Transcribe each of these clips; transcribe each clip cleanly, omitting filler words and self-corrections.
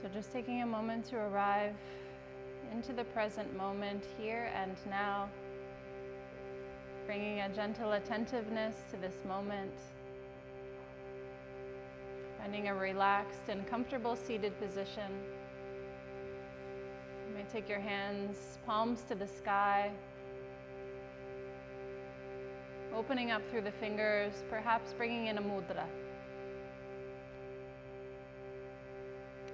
So just taking a moment to arrive into the present moment, here and now, bringing a gentle attentiveness to this moment, finding a relaxed and comfortable seated position. You may take your hands, palms to the sky, opening up through the fingers, perhaps bringing in a mudra.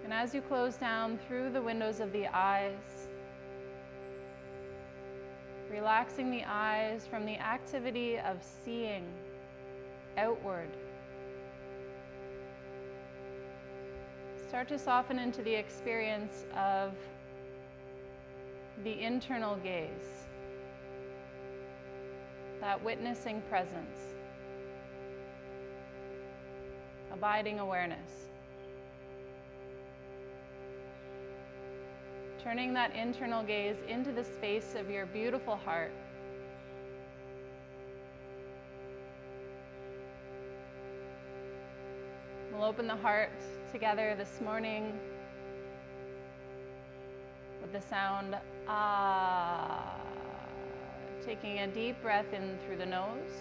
And as you close down through the windows of the eyes, relaxing the eyes from the activity of seeing outward, start to soften into the experience of the internal gaze, that witnessing presence, abiding awareness. Turning that internal gaze into the space of your beautiful heart. We'll open the heart together this morning with the sound ah. Taking a deep breath in through the nose.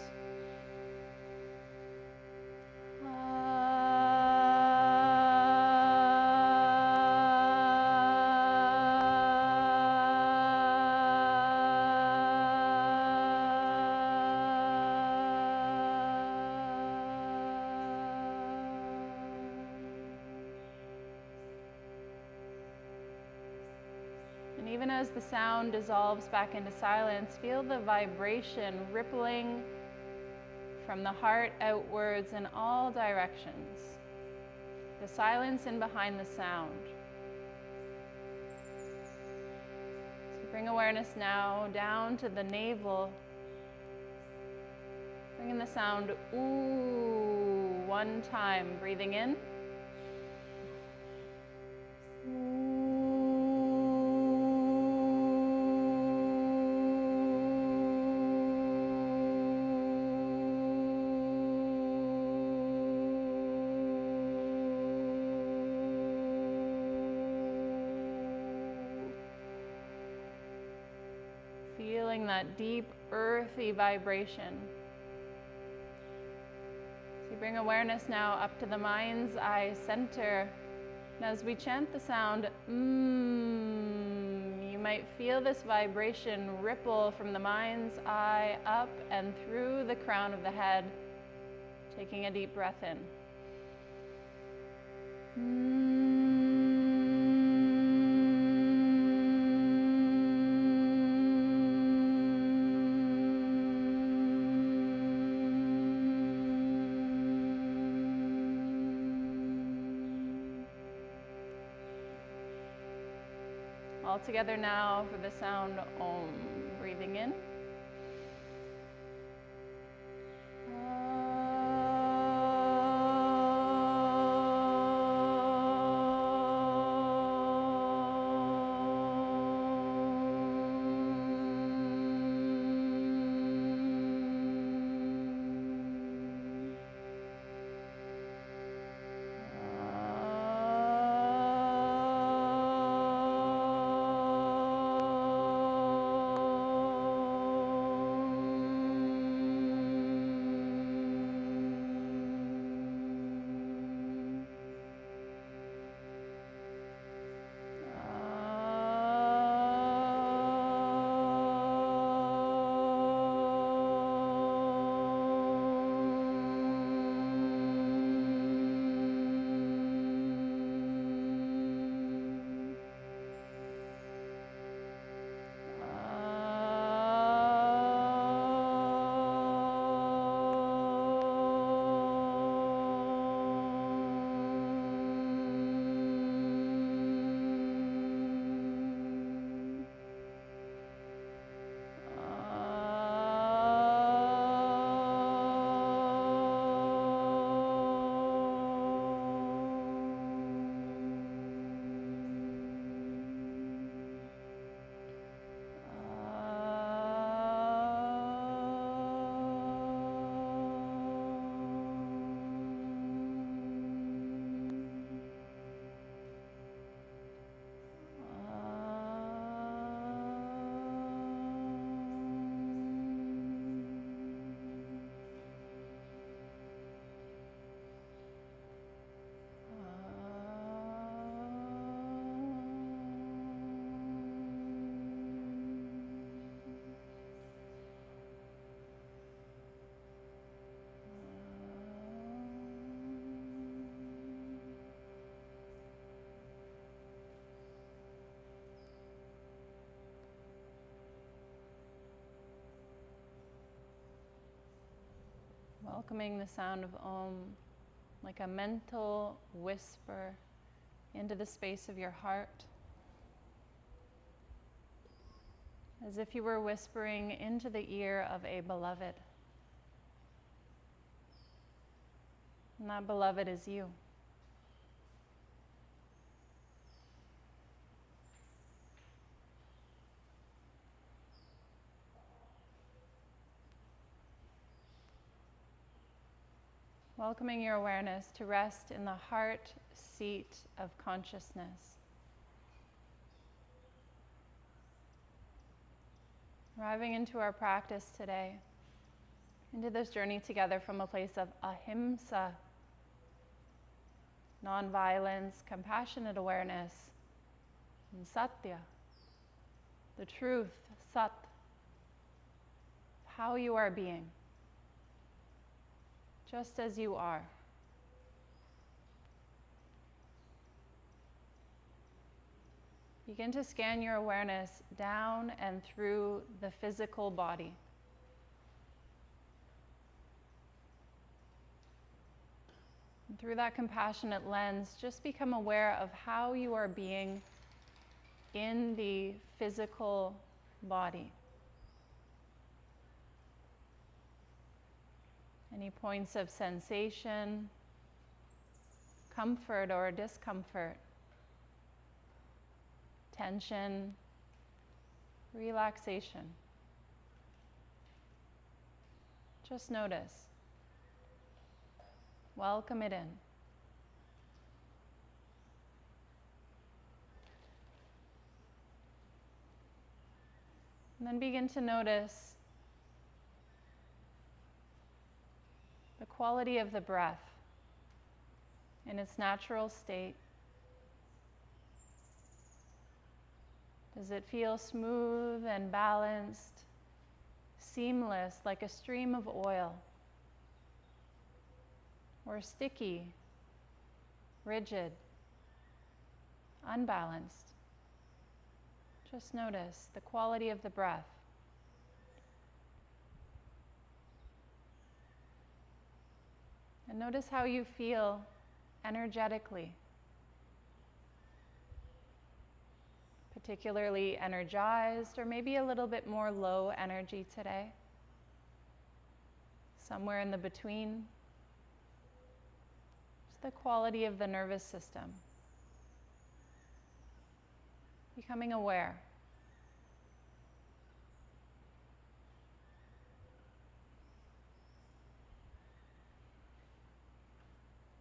And even as the sound dissolves back into silence, feel the vibration rippling from the heart outwards in all directions. The silence in behind the sound. So bring awareness now down to the navel. Bring in the sound ooh one time, breathing in. Feeling that deep, earthy vibration. So you bring awareness now up to the mind's eye center. And as we chant the sound, you might feel this vibration ripple from the mind's eye up and through the crown of the head. Taking a deep breath in. All together now for the sound Om. Breathing in. welcoming the sound of Om like a mental whisper into the space of your heart, as if you were whispering into the ear of a beloved. And that beloved is you. Welcoming your awareness to rest in the heart seat of consciousness. Arriving into our practice today, into this journey together from a place of ahimsa, non-violence, compassionate awareness, and satya, the truth, sat, how you are being, just as you are. Begin to scan your awareness down and through the physical body. And through that compassionate lens, just become aware of how you are being in the physical body. Any points of sensation, comfort or discomfort, tension, relaxation. Just notice. Welcome it in. And then begin to notice the quality of the breath in its natural state. Does it feel smooth and balanced, seamless, like a stream of oil? Or sticky, rigid, unbalanced? Just notice the quality of the breath. And notice how you feel energetically. Particularly energized, or maybe a little bit more low energy today. Somewhere in the between. Just the quality of the nervous system. Becoming aware.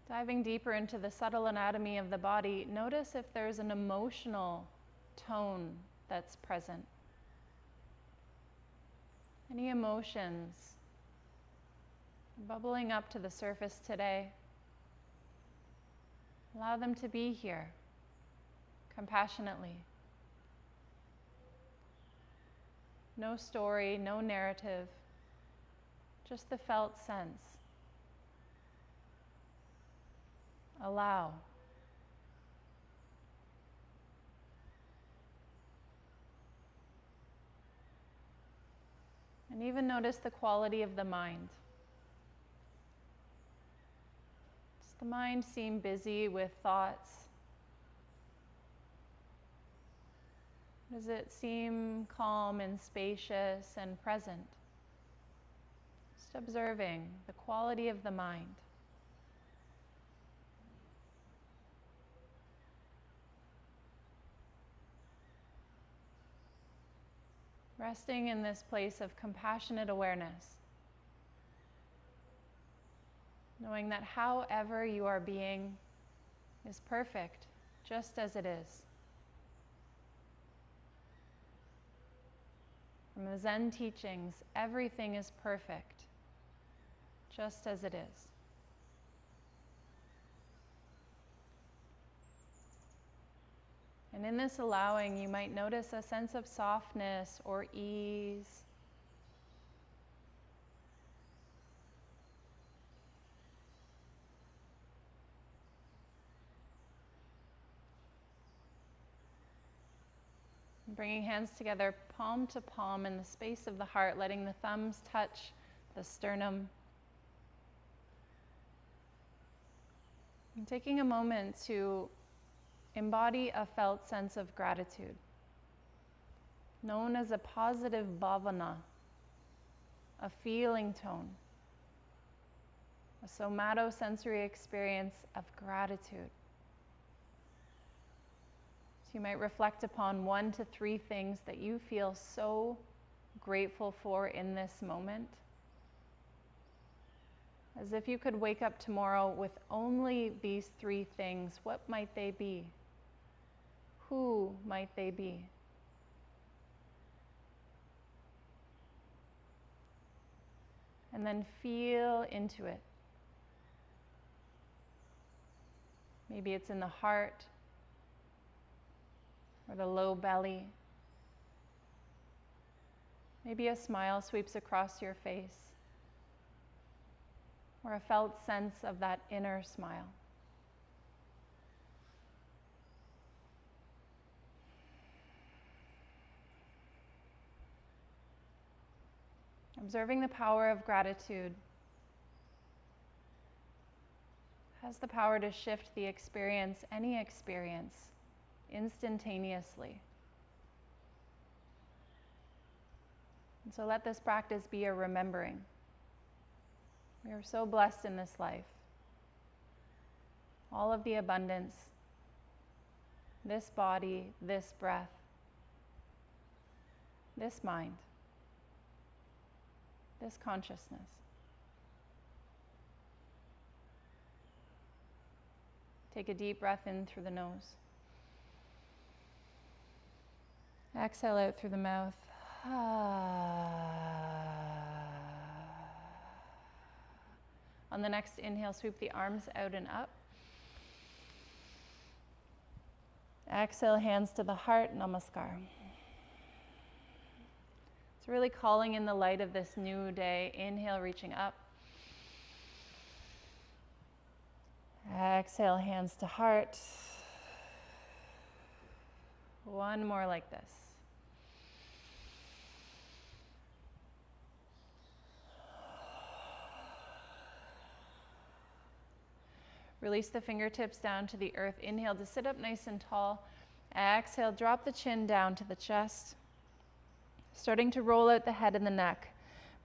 Diving deeper into the subtle anatomy of the body, notice if there's an emotional tone that's present. Any emotions bubbling up to the surface today? Allow them to be here, compassionately. No story, no narrative, just the felt sense. Allow. And even notice the quality of the mind. Does the mind seem busy with thoughts? Does it seem calm and spacious and present? Just observing the quality of the mind. Resting in this place of compassionate awareness. Knowing that however you are being is perfect, just as it is. From the Zen teachings, everything is perfect, just as it is. And in this allowing, you might notice a sense of softness or ease. Bringing hands together, palm to palm in the space of the heart, letting the thumbs touch the sternum. And taking a moment to embody a felt sense of gratitude, known as a positive bhavana, a feeling tone, a somatosensory experience of gratitude. So you might reflect upon 1 to 3 things that you feel so grateful for in this moment. As if you could wake up tomorrow with only these 3 things, what might they be? Who might they be? And then feel into it. Maybe it's in the heart or the low belly. Maybe a smile sweeps across your face, or a felt sense of that inner smile. Observing the power of gratitude has the power to shift the experience, any experience, instantaneously. And so let this practice be a remembering. We are so blessed in this life. All of the abundance, this body, this breath, this mind, this consciousness. Take a deep breath in through the nose. Exhale out through the mouth. On the next inhale, sweep the arms out and up. Exhale, hands to the heart, namaskar. It's really calling in the light of this new day. Inhale, reaching up. Exhale, hands to heart. One more like this. Release the fingertips down to the earth. Inhale to sit up nice and tall. Exhale, drop the chin down to the chest. Starting to roll out the head and the neck.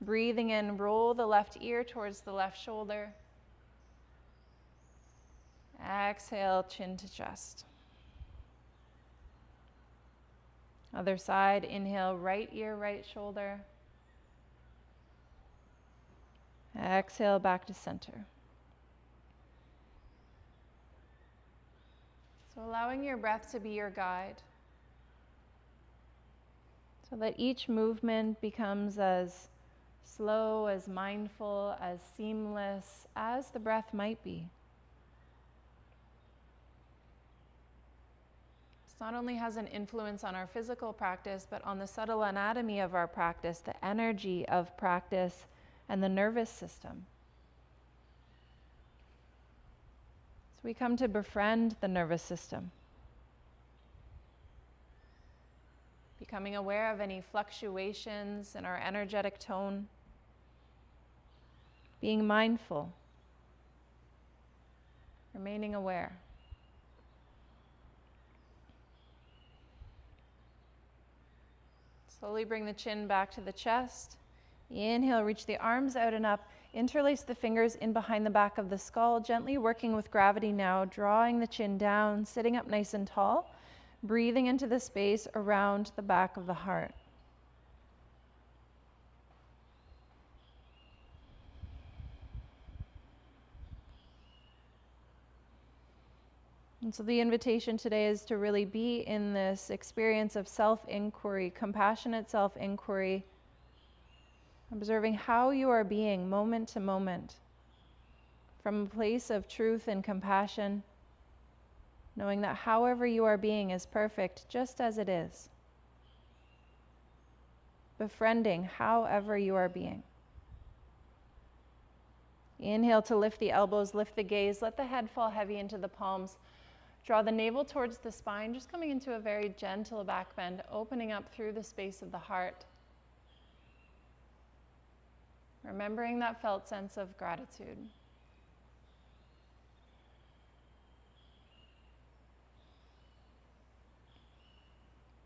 Breathing in, roll the left ear towards the left shoulder. Exhale, chin to chest. Other side, inhale, right ear, right shoulder. Exhale, back to center. So allowing your breath to be your guide, so that each movement becomes as slow, as mindful, as seamless as the breath might be. This not only has an influence on our physical practice, but on the subtle anatomy of our practice, the energy of practice, and the nervous system. So we come to befriend the nervous system, becoming aware of any fluctuations in our energetic tone, being mindful, remaining aware. Slowly bring the chin back to the chest. Inhale, reach the arms out and up. Interlace the fingers in behind the back of the skull, gently working with gravity now, drawing the chin down, sitting up nice and tall, breathing into the space around the back of the heart. And so the invitation today is to really be in this experience of self-inquiry, compassionate self-inquiry, observing how you are being moment to moment, from a place of truth and compassion, knowing that however you are being is perfect just as it is. Befriending however you are being. Inhale to lift the elbows, lift the gaze, let the head fall heavy into the palms. Draw the navel towards the spine, just coming into a very gentle back bend, opening up through the space of the heart. Remembering that felt sense of gratitude.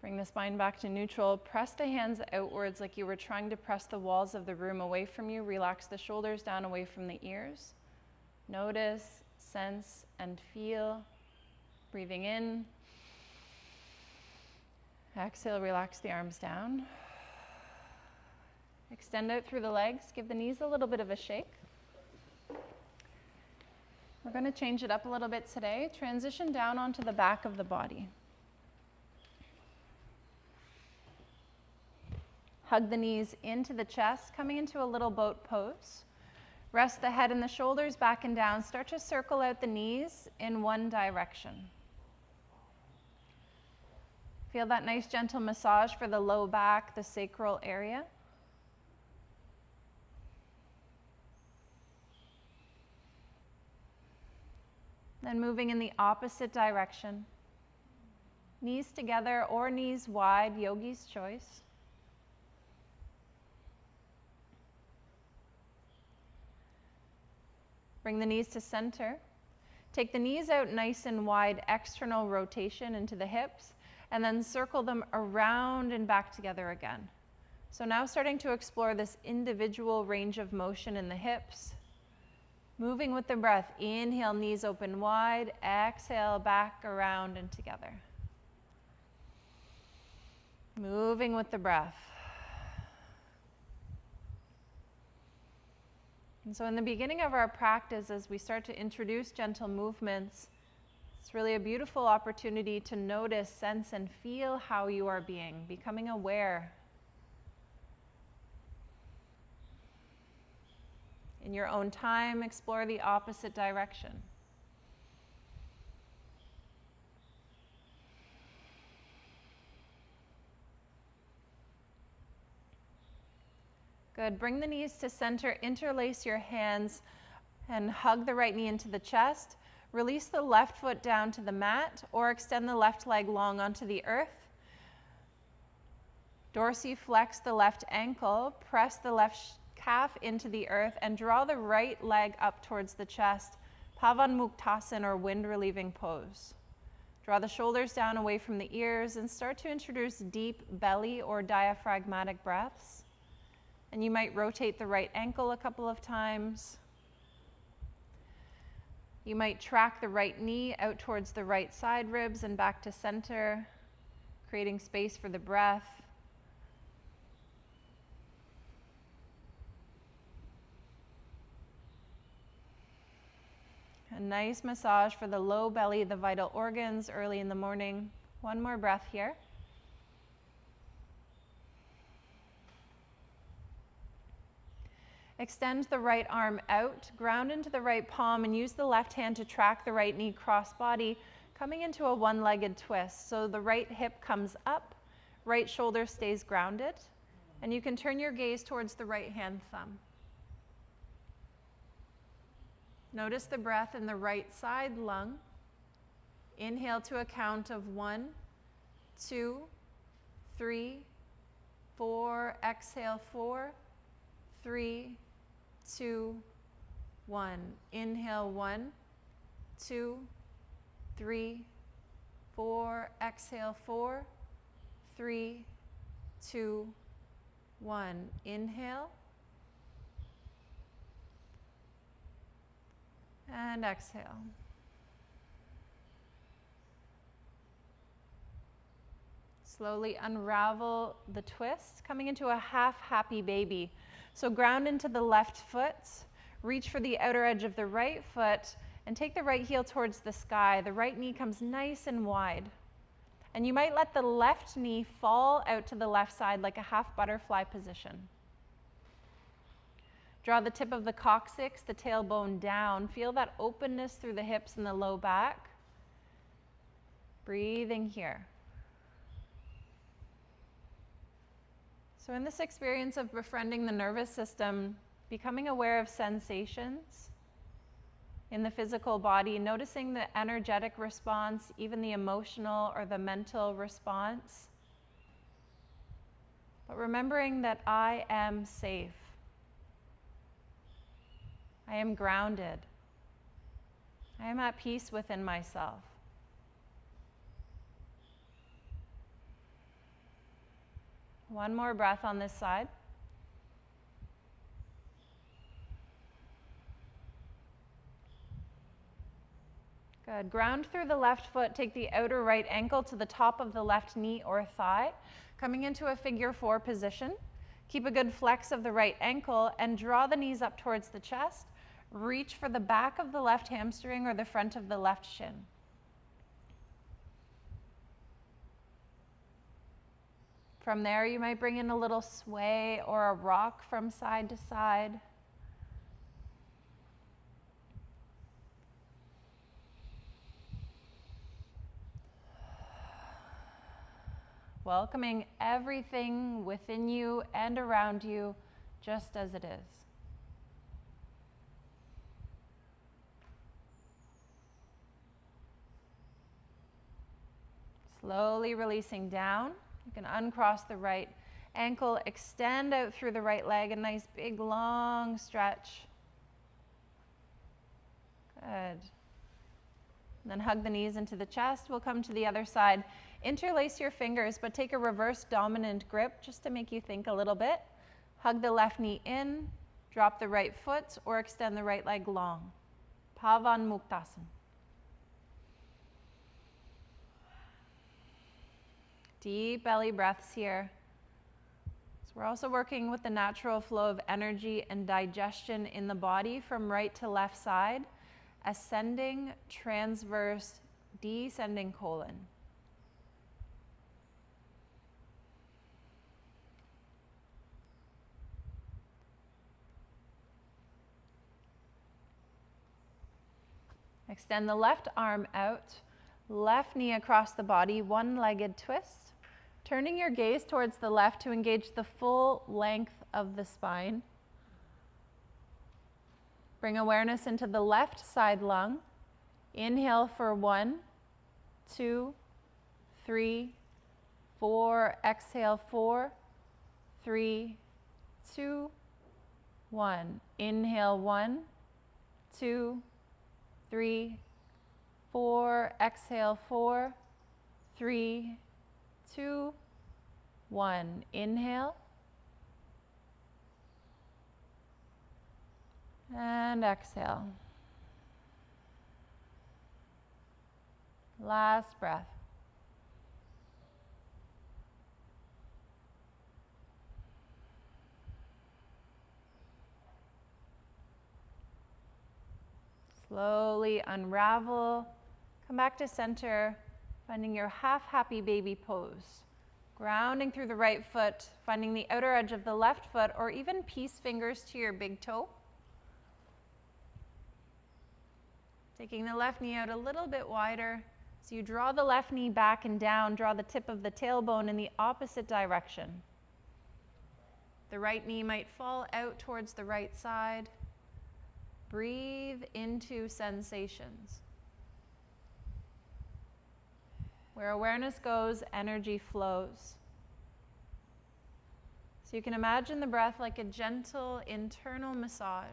Bring the spine back to neutral. Press the hands outwards like you were trying to press the walls of the room away from you. Relax the shoulders down away from the ears. Notice, sense, and feel. Breathing in. Exhale, relax the arms down. Extend out through the legs. Give the knees a little bit of a shake. We're going to change it up a little bit today. Transition down onto the back of the body. Hug the knees into the chest, coming into a little boat pose. Rest the head and the shoulders back and down. Start to circle out the knees in one direction. Feel that nice gentle massage for the low back, the sacral area. Then moving in the opposite direction. Knees together or knees wide, yogi's choice. Bring the knees to center. Take the knees out nice and wide, external rotation into the hips, and then circle them around and back together again. So now starting to explore this individual range of motion in the hips. Moving with the breath. Inhale, knees open wide. Exhale, back, around, and together. Moving with the breath. And so in the beginning of our practice, as we start to introduce gentle movements, it's really a beautiful opportunity to notice, sense, and feel how you are being, becoming aware. In your own time, explore the opposite direction. Good. Bring the knees to center, interlace your hands, and hug the right knee into the chest. Release the left foot down to the mat, or extend the left leg long onto the earth. Dorsiflex the left ankle, press the left calf into the earth, and draw the right leg up towards the chest, Pavanmuktasana or wind relieving pose. Draw the shoulders down away from the ears and start to introduce deep belly or diaphragmatic breaths. And you might rotate the right ankle a couple of times. You might track the right knee out towards the right side ribs and back to center, creating space for the breath. A nice massage for the low belly, the vital organs early in the morning. One more breath here. Extend the right arm out, ground into the right palm, and use the left hand to track the right knee cross-body, coming into a one-legged twist. So the right hip comes up, right shoulder stays grounded, and you can turn your gaze towards the right hand thumb. Notice the breath in the right side lung. Inhale to a count of 1, 2, 3, 4. Exhale, 4, 3, 2, 1. Inhale, 1, 2, 3, 4. Exhale, 4, 3, 2, 1. Inhale. And exhale. Slowly unravel the twist, coming into a half happy baby. So ground into the left foot, reach for the outer edge of the right foot, and take the right heel towards the sky. The right knee comes nice and wide. And you might let the left knee fall out to the left side like a half butterfly position. Draw the tip of the coccyx, the tailbone down. Feel that openness through the hips and the low back. Breathing here. So in this experience of befriending the nervous system, becoming aware of sensations in the physical body, noticing the energetic response, even the emotional or the mental response, but remembering that I am safe. I am grounded. I am at peace within myself. One more breath on this side. Good. Ground through the left foot. Take the outer right ankle to the top of the left knee or thigh, coming into a figure 4 position. Keep a good flex of the right ankle and draw the knees up towards the chest. Reach for the back of the left hamstring or the front of the left shin. From there, you might bring in a little sway or a rock from side to side. Welcoming everything within you and around you just as it is. Slowly releasing down. You can uncross the right ankle, extend out through the right leg, a nice big long stretch. Good. And then hug the knees into the chest. We'll come to the other side. Interlace your fingers, but take a reverse dominant grip just to make you think a little bit. Hug the left knee in, drop the right foot, or extend the right leg long. Pavan Muktasana. Deep belly breaths here. So we're also working with the natural flow of energy and digestion in the body from right to left side, ascending, transverse, descending colon. Extend the left arm out, left knee across the body, one-legged twist. Turning your gaze towards the left to engage the full length of the spine. Bring awareness into the left side lung. Inhale for 1, 2, 3, 4. Exhale 4, 3, 2, 1. Inhale 1, 2, 3, 4. Exhale 4, 3, 2, 1. Inhale. And exhale. Last breath. Slowly unravel. Come back to center, finding your half-happy baby pose. Grounding through the right foot, finding the outer edge of the left foot, or even peace fingers to your big toe. Taking the left knee out a little bit wider. So you draw the left knee back and down, draw the tip of the tailbone in the opposite direction. The right knee might fall out towards the right side. Breathe into sensations. Where awareness goes, energy flows. So you can imagine the breath like a gentle internal massage.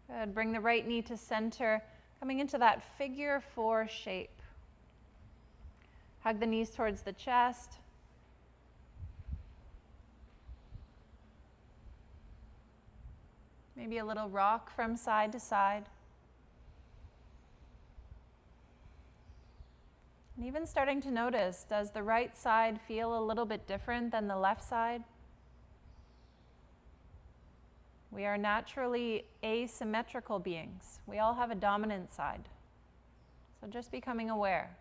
Good. Bring the right knee to center, coming into that figure 4 shape. Hug the knees towards the chest. Maybe a little rock from side to side. And even starting to notice, does the right side feel a little bit different than the left side? We are naturally asymmetrical beings. We all have a dominant side. So just becoming aware.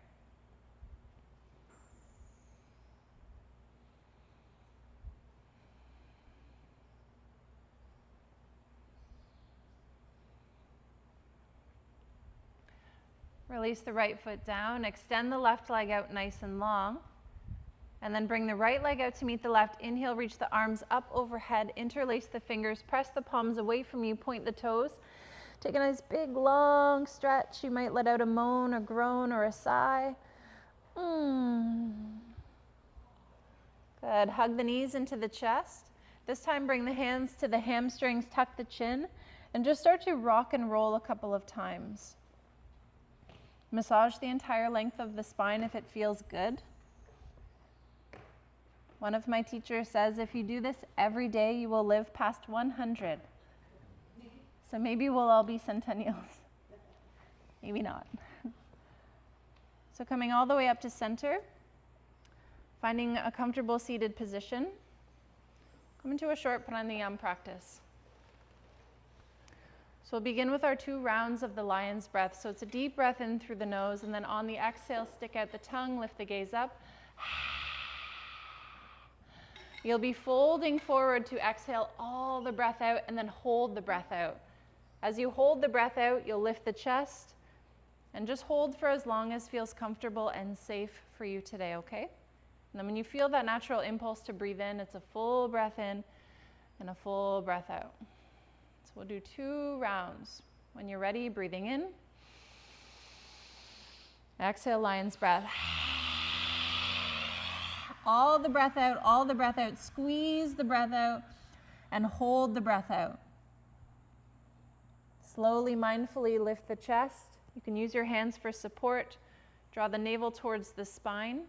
Release the right foot down, extend the left leg out nice and long, and then bring the right leg out to meet the left. Inhale, reach the arms up overhead, interlace the fingers, press the palms away from you, point the toes. Take a nice big long stretch. You might let out a moan, a groan, or a sigh. Good. Hug the knees into the chest. This time, bring the hands to the hamstrings, tuck the chin, and just start to rock and roll a couple of times. Massage the entire length of the spine if it feels good. One of my teachers says if you do this every day, you will live past 100. So maybe we'll all be centennials. Maybe not. So coming all the way up to center, finding a comfortable seated position. Come into a short pranayama practice. So we'll begin with our 2 rounds of the lion's breath. So it's a deep breath in through the nose, and then on the exhale, stick out the tongue, lift the gaze up. You'll be folding forward to exhale all the breath out, and then hold the breath out. As you hold the breath out, you'll lift the chest, and just hold for as long as feels comfortable and safe for you today, okay? And then when you feel that natural impulse to breathe in, it's a full breath in and a full breath out. So we'll do 2 rounds. When you're ready, breathing in. Exhale, lion's breath. All the breath out, all the breath out. Squeeze the breath out and hold the breath out. Slowly, mindfully lift the chest. You can use your hands for support. Draw the navel towards the spine.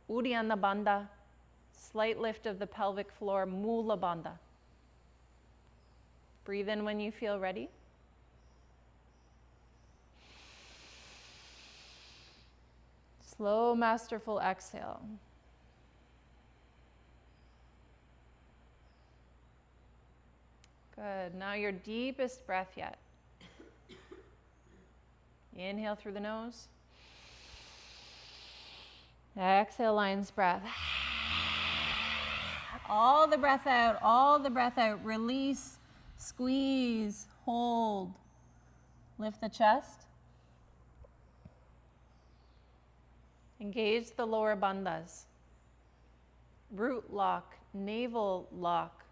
Uddiyana Bandha. Slight lift of the pelvic floor, Mula Bandha. Breathe in when you feel ready. Slow, masterful exhale. Good. Now your deepest breath yet. Inhale through the nose. Exhale, lion's breath. All the breath out, all the breath out. Release, squeeze, hold. Lift the chest. Engage the lower bandhas. Root lock, navel lock.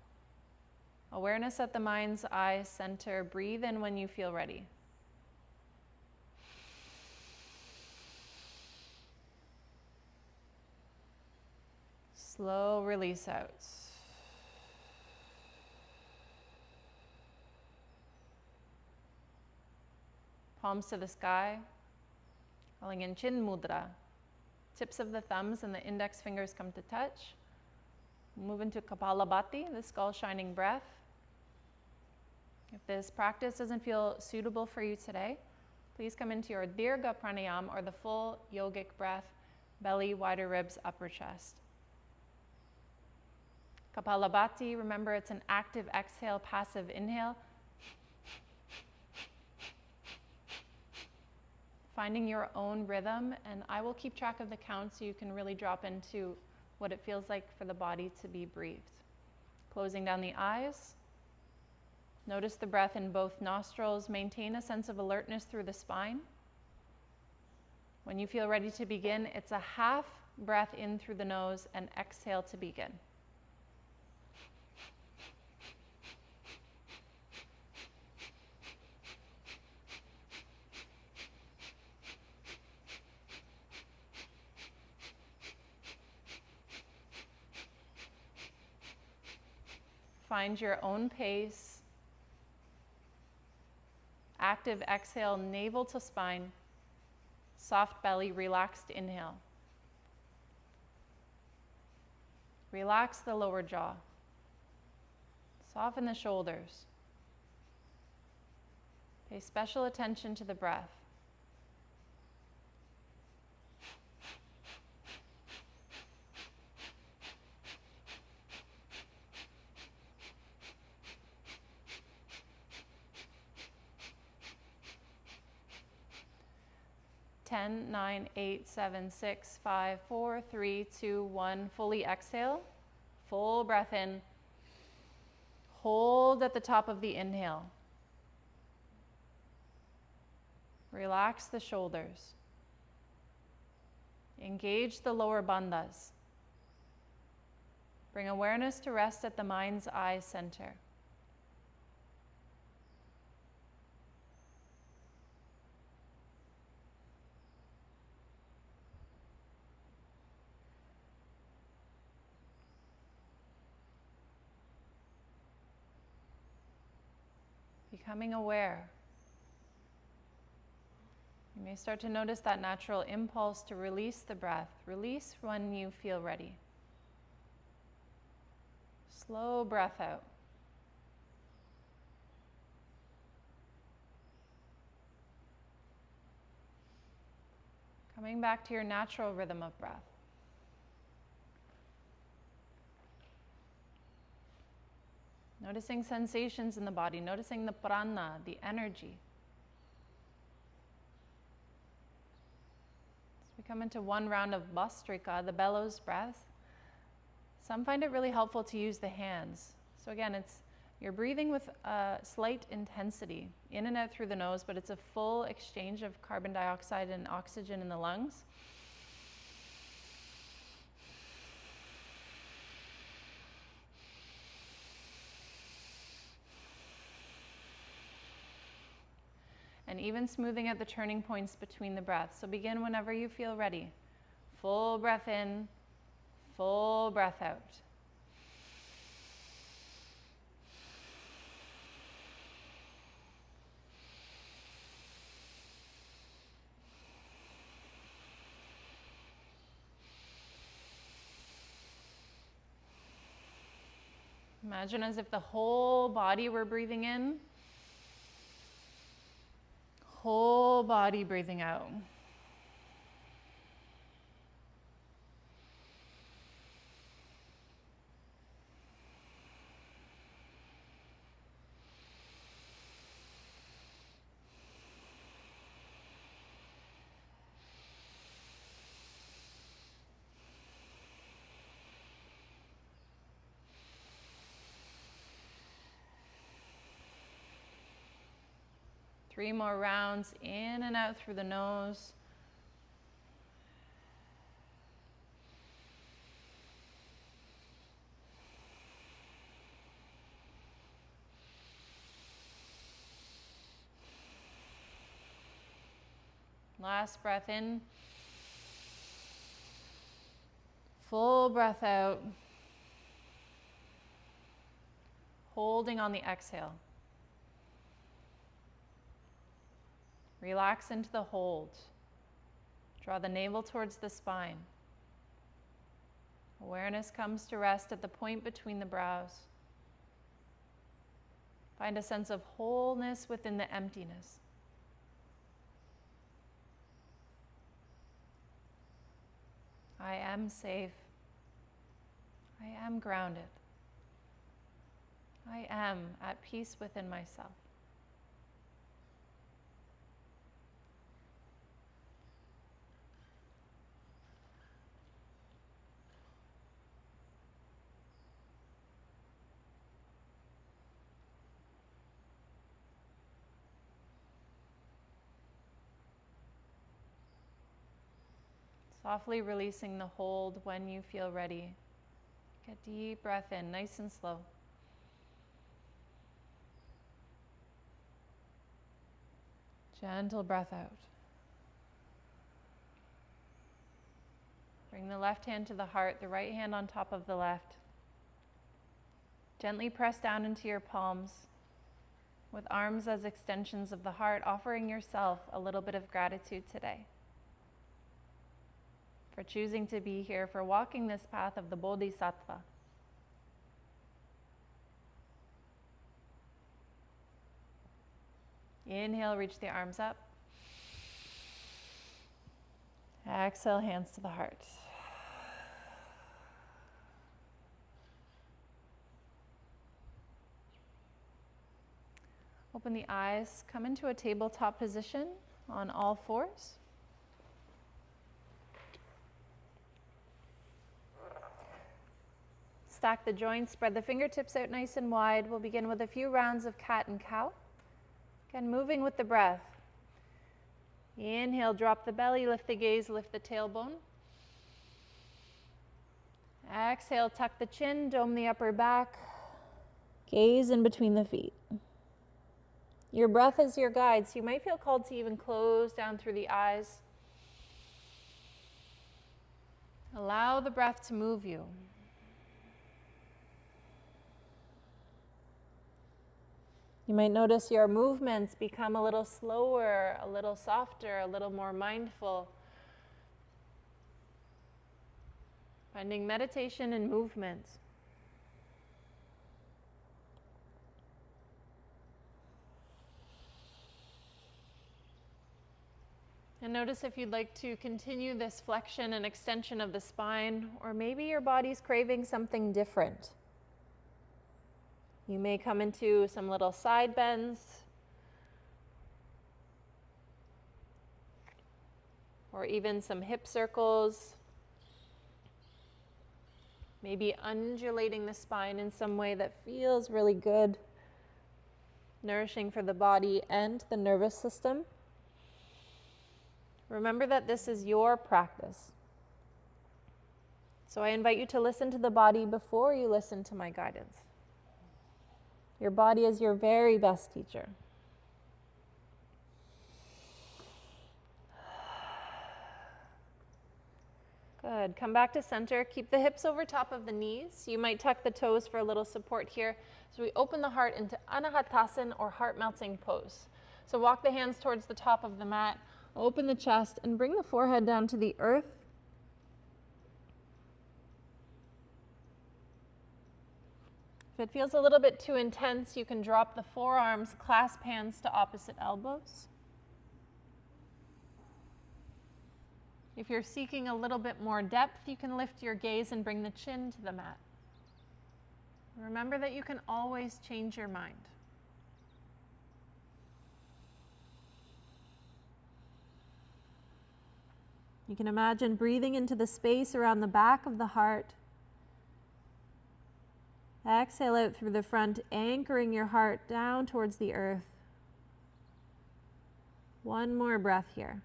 Awareness at the mind's eye center. Breathe in when you feel ready. Slow release out. Palms to the sky. Calling in Chin Mudra. Tips of the thumbs and the index fingers come to touch. Move into Kapalabhati, the skull shining breath. If this practice doesn't feel suitable for you today, please come into your Dirgha Pranayama, or the full yogic breath, belly, wider ribs, upper chest. Kapalabhati, remember it's an active exhale, passive inhale. Finding your own rhythm, and I will keep track of the count so you can really drop into what it feels like for the body to be breathed. Closing down the eyes. Notice the breath in both nostrils. Maintain a sense of alertness through the spine. When you feel ready to begin, it's a half breath in through the nose and exhale to begin. Find your own pace. Active exhale, navel to spine. Soft belly, relaxed inhale. Relax the lower jaw. Soften the shoulders. Pay special attention to the breath. Ten, 9, 8, 7, 6, 5, 4, 3, 2, 1. Fully exhale. Full breath in. Hold at the top of the inhale. Relax the shoulders. Engage the lower bandhas. Bring awareness to rest at the mind's eye center. becoming aware. You may start to notice that natural impulse to release the breath. Release when you feel ready. Slow breath out. Coming back to your natural rhythm of breath. Noticing sensations in the body, noticing the prana, the energy. As we come into one round of Bhastrika, the bellows breath, some find it really helpful to use the hands. So again, you're breathing with a slight intensity, in and out through the nose, but it's a full exchange of carbon dioxide and oxygen in the lungs. And even smoothing out the turning points between the breaths. So begin whenever you feel ready. Full breath in, full breath out. Imagine as if the whole body were breathing in, whole body breathing out. Three more rounds in and out through the nose. Last breath in. Full breath out. Holding on the exhale. Relax into the hold. Draw the navel towards the spine. Awareness comes to rest at the point between the brows. Find a sense of wholeness within the emptiness. I am safe. I am grounded. I am at peace within myself. Softly releasing the hold when you feel ready. Take a deep breath in, nice and slow. Gentle breath out. Bring the left hand to the heart, the right hand on top of the left. Gently press down into your palms with arms as extensions of the heart, offering yourself a little bit of gratitude today for choosing to be here, for walking this path of the Bodhisattva. Inhale, reach the arms up. Exhale, hands to the heart. Open the eyes, come into a tabletop position on all fours. Stack the joints, spread the fingertips out nice and wide. We'll begin with a few rounds of cat and cow. Again, moving with the breath. Inhale, drop the belly, lift the gaze, lift the tailbone. Exhale, tuck the chin, dome the upper back. Gaze in between the feet. Your breath is your guide, so you might feel called to even close down through the eyes. Allow the breath to move you. You might notice your movements become a little slower, a little softer, a little more mindful. Finding meditation in movement. And notice if you'd like to continue this flexion and extension of the spine, or maybe your body's craving something different. You may come into some little side bends, or even some hip circles. Maybe undulating the spine in some way that feels really good, nourishing for the body and the nervous system. Remember that this is your practice. So I invite you to listen to the body before you listen to my guidance. Your body is your very best teacher. Good. Come back to center. Keep the hips over top of the knees. You might tuck the toes for a little support here. So we open the heart into Anahatasana, or heart-melting pose. So walk the hands towards the top of the mat. Open the chest and bring the forehead down to the earth. If it feels a little bit too intense, you can drop the forearms, clasp hands to opposite elbows. If you're seeking a little bit more depth, you can lift your gaze and bring the chin to the mat. Remember that you can always change your mind. You can imagine breathing into the space around the back of the heart. Exhale out through the front, anchoring your heart down towards the earth. One more breath here.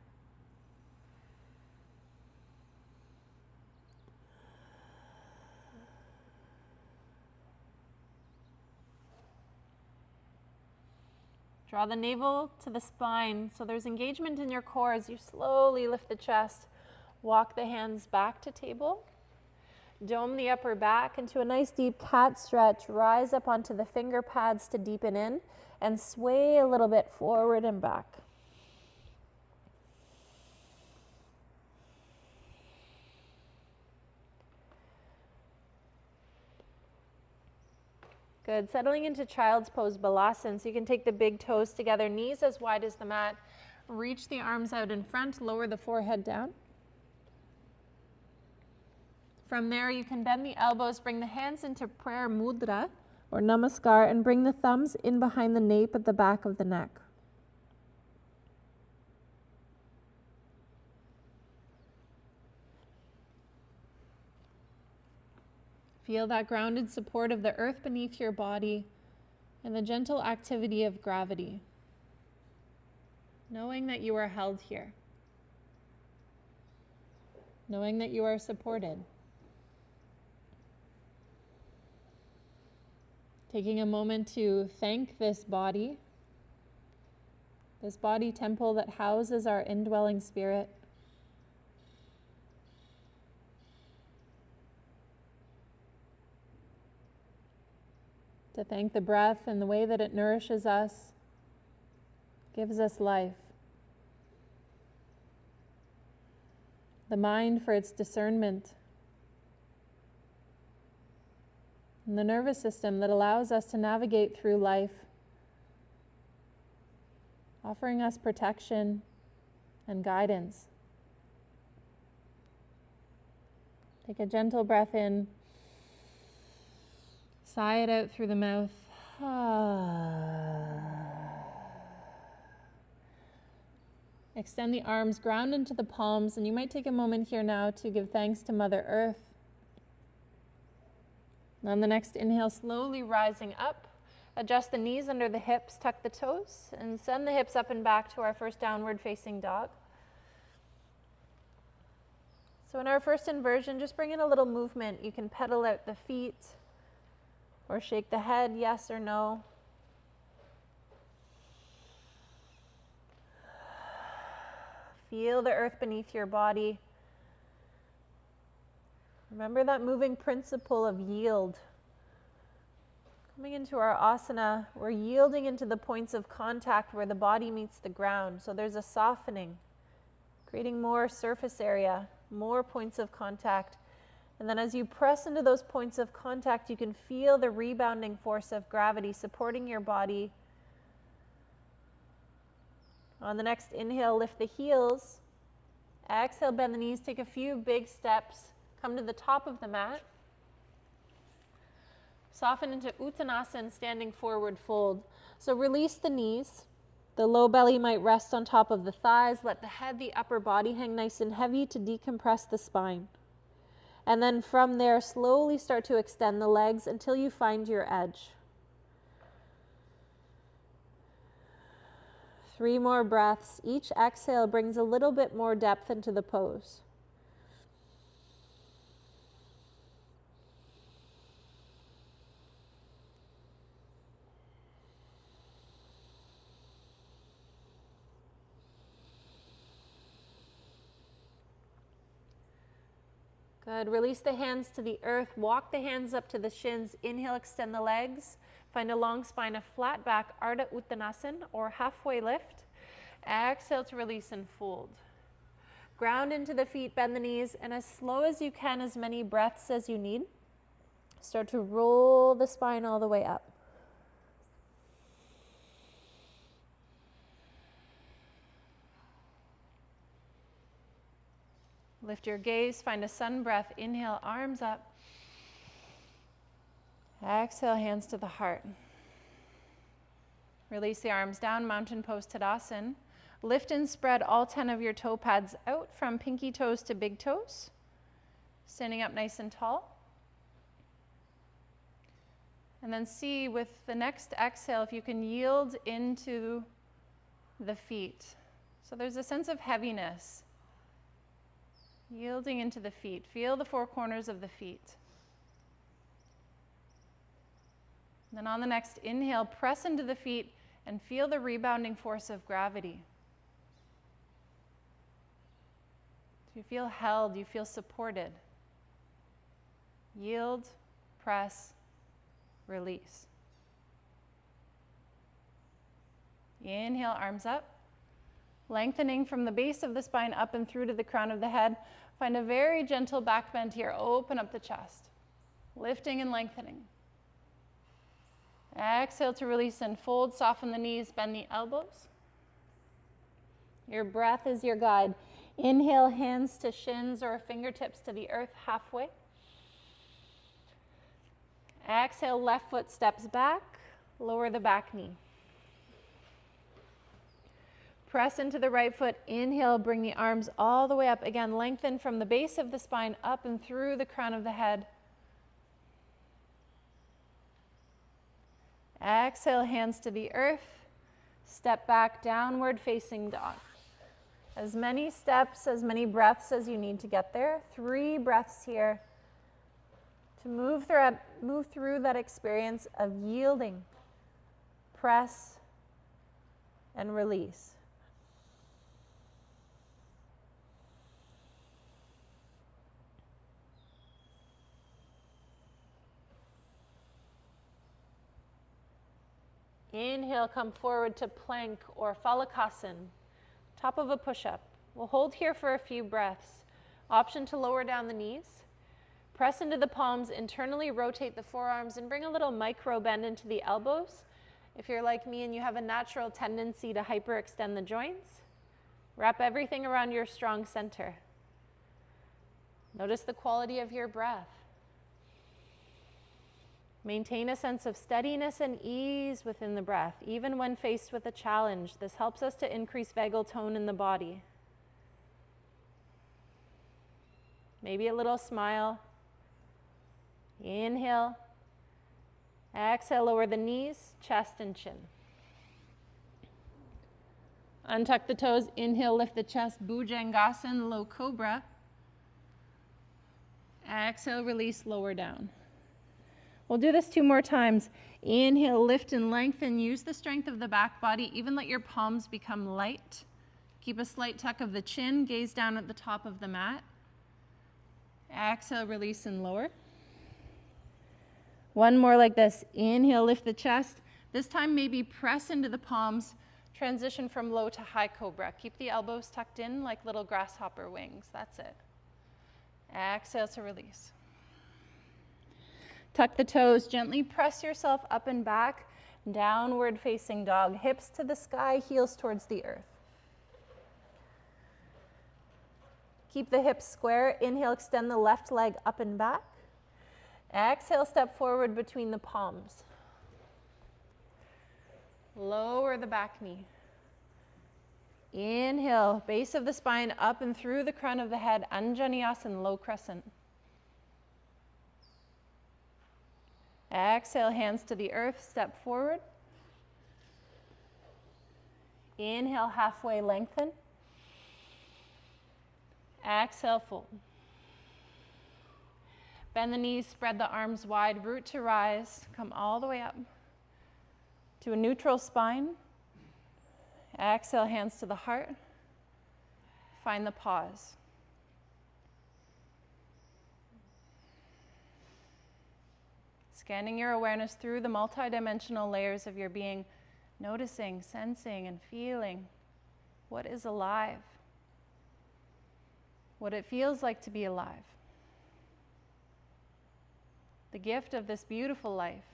Draw the navel to the spine so there's engagement in your core as you slowly lift the chest. Walk the hands back to table. Dome the upper back into a nice deep cat stretch. Rise up onto the finger pads to deepen in and sway a little bit forward and back. Good. Settling into child's pose, balasana. So you can take the big toes together, knees as wide as the mat. Reach the arms out in front, lower the forehead down. From there, you can bend the elbows, bring the hands into prayer mudra or namaskar, and bring the thumbs in behind the nape at the back of the neck. Feel that grounded support of the earth beneath your body and the gentle activity of gravity, knowing that you are held here, knowing that you are supported. Taking a moment to thank this body temple that houses our indwelling spirit. To thank the breath and the way that it nourishes us, gives us life. The mind for its discernment. And the nervous system that allows us to navigate through life, offering us protection and guidance. Take a gentle breath in. Sigh it out through the mouth. Extend the arms, ground into the palms, and you might take a moment here now to give thanks to Mother Earth. And on the next inhale, slowly rising up, adjust the knees under the hips, tuck the toes, and send the hips up and back to our first downward facing dog. So in our first inversion, just bring in a little movement. You can pedal out the feet or shake the head, yes or no. Feel the earth beneath your body. Remember that moving principle of yield. Coming into our asana, we're yielding into the points of contact where the body meets the ground. So there's a softening, creating more surface area, more points of contact. And then as you press into those points of contact, you can feel the rebounding force of gravity supporting your body. On the next inhale, lift the heels. Exhale, bend the knees, take a few big steps, come to the top of the mat. Soften into Uttanasana, standing forward fold. So release the knees. The low belly might rest on top of the thighs. Let the head, the upper body hang nice and heavy to decompress the spine. And then from there, slowly start to extend the legs until you find your edge. 3 more breaths. Each exhale brings a little bit more depth into the pose. Good. Release the hands to the earth. Walk the hands up to the shins. Inhale, extend the legs. Find a long spine, a flat back, Ardha Uttanasana, or halfway lift. Exhale to release and fold. Ground into the feet, bend the knees, and as slow as you can, as many breaths as you need, start to roll the spine all the way up. Lift your gaze, find a sun breath. Inhale, arms up. Exhale, hands to the heart. Release the arms down, mountain pose Tadasana. Lift and spread all 10 of your toe pads out from pinky toes to big toes. Standing up nice and tall. And then see with the next exhale if you can yield into the feet. So there's a sense of heaviness. Yielding into the feet. Feel the 4 corners of the feet. Then on the next inhale, press into the feet and feel the rebounding force of gravity. You feel held, you feel supported. Yield, press, release. Inhale, arms up. Lengthening from the base of the spine up and through to the crown of the head. Find a very gentle back bend here. Open up the chest. Lifting and lengthening. Exhale to release and fold. Soften the knees, bend the elbows. Your breath is your guide. Inhale, hands to shins or fingertips to the earth halfway. Exhale, left foot steps back. Lower the back knee. Press into the right foot. Inhale, bring the arms all the way up. Again, lengthen from the base of the spine up and through the crown of the head. Exhale, hands to the earth. Step back, downward facing dog. As many steps, as many breaths as you need to get there. 3 breaths here to move through that experience of yielding, press, and release. Inhale, come forward to plank or phalakasana, top of a push-up. We'll hold here for a few breaths. Option to lower down the knees. Press into the palms, internally rotate the forearms, and bring a little micro bend into the elbows. If you're like me and you have a natural tendency to hyperextend the joints, wrap everything around your strong center. Notice the quality of your breath. Maintain a sense of steadiness and ease within the breath, even when faced with a challenge. This helps us to increase vagal tone in the body. Maybe a little smile. Inhale. Exhale, lower the knees, chest and chin. Untuck the toes. Inhale, lift the chest, Bhujangasana, low cobra. Exhale, release, lower down. We'll do this 2 more times. Inhale, lift and lengthen. Use the strength of the back body. Even let your palms become light. Keep a slight tuck of the chin. Gaze down at the top of the mat. Exhale, release and lower. One more like this. Inhale, lift the chest. This time maybe press into the palms. Transition from low to high cobra. Keep the elbows tucked in like little grasshopper wings. That's it. Exhale to release. Tuck the toes. Gently press yourself up and back. Downward facing dog. Hips to the sky, heels towards the earth. Keep the hips square. Inhale, extend the left leg up and back. Exhale, step forward between the palms. Lower the back knee. Inhale, base of the spine up and through the crown of the head, Anjaneyasana, low crescent. Exhale, hands to the earth, step forward. Inhale, halfway lengthen. Exhale, fold. Bend the knees, spread the arms wide, root to rise, come all the way up to a neutral spine. Exhale, hands to the heart. Find the pause. Scanning your awareness through the multidimensional layers of your being, noticing, sensing, and feeling what is alive, what it feels like to be alive. The gift of this beautiful life.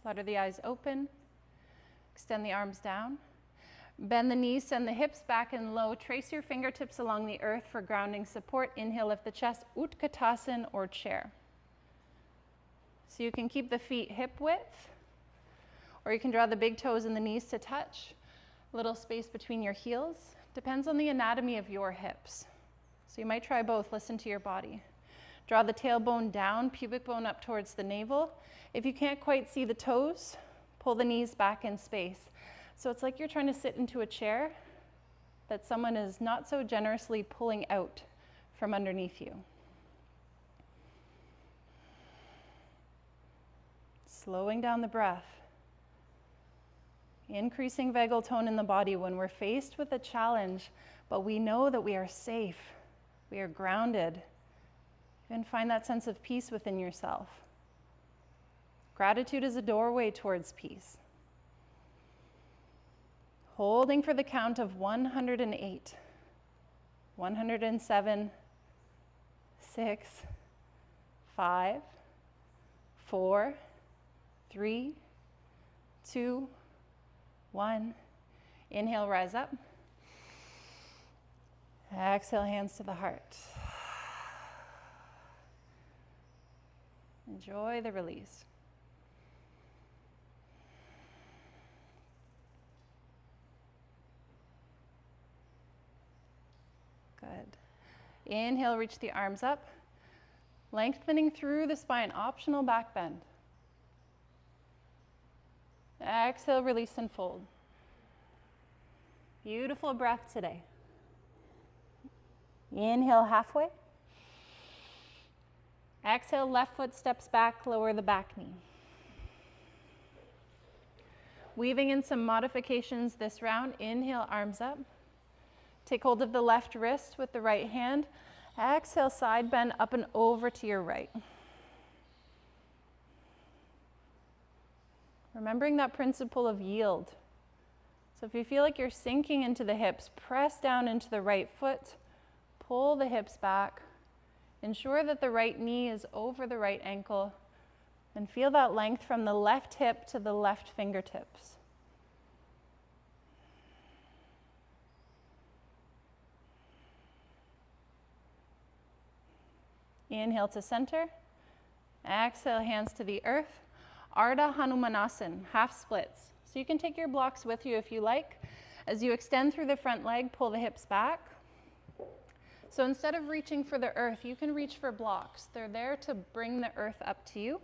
Flutter the eyes open. Extend the arms down. Bend the knees, send the hips back and low. Trace your fingertips along the earth for grounding support. Inhale, lift the chest, Utkatasana or chair. So you can keep the feet hip width, or you can draw the big toes and the knees to touch. Little space between your heels. Depends on the anatomy of your hips. So you might try both. Listen to your body. Draw the tailbone down, pubic bone up towards the navel. If you can't quite see the toes, pull the knees back in space. So it's like you're trying to sit into a chair that someone is not so generously pulling out from underneath you. Slowing down the breath. Increasing vagal tone in the body when we're faced with a challenge, but we know that we are safe, we are grounded. Even find that sense of peace within yourself. Gratitude is a doorway towards peace. Holding for the count of 108, 107, 6, 5, 4, 3, 2, 1. Inhale, rise up. Exhale, hands to the heart. Enjoy the release. Good. Inhale, reach the arms up. Lengthening through the spine, optional back bend. Exhale, release and fold. Beautiful breath today. Inhale, halfway. Exhale, left foot steps back, lower the back knee. Weaving in some modifications this round. Inhale, arms up. Take hold of the left wrist with the right hand. Exhale, side bend up and over to your right. Remembering that principle of yield. So if you feel like you're sinking into the hips, press down into the right foot, pull the hips back, ensure that the right knee is over the right ankle, and feel that length from the left hip to the left fingertips. Inhale to center. Exhale, hands to the earth. Ardha Hanumanasana, half splits. So you can take your blocks with you if you like. As you extend through the front leg, pull the hips back. So instead of reaching for the earth, you can reach for blocks. They're there to bring the earth up to you.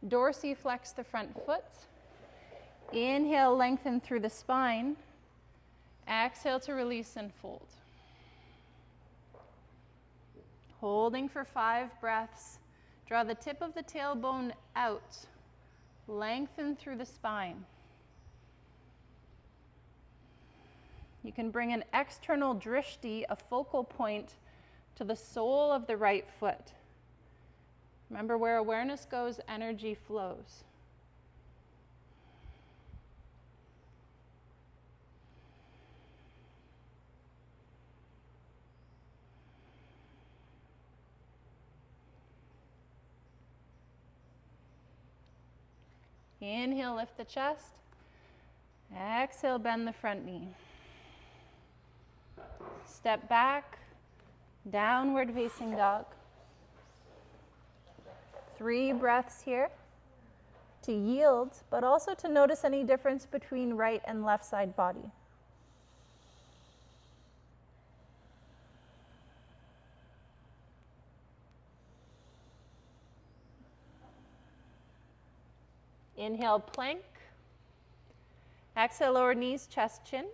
Dorsiflex the front foot. Inhale, lengthen through the spine. Exhale to release and fold. Holding for 5 breaths. Draw the tip of the tailbone out. Lengthen through the spine. You can bring an external drishti, a focal point, to the sole of the right foot. Remember, where awareness goes, energy flows. Inhale, lift the chest. Exhale, bend the front knee. Step back, downward facing dog. 3 breaths here to yield, but also to notice any difference between right and left side body. Inhale, plank. Exhale, lower knees, chest, chin.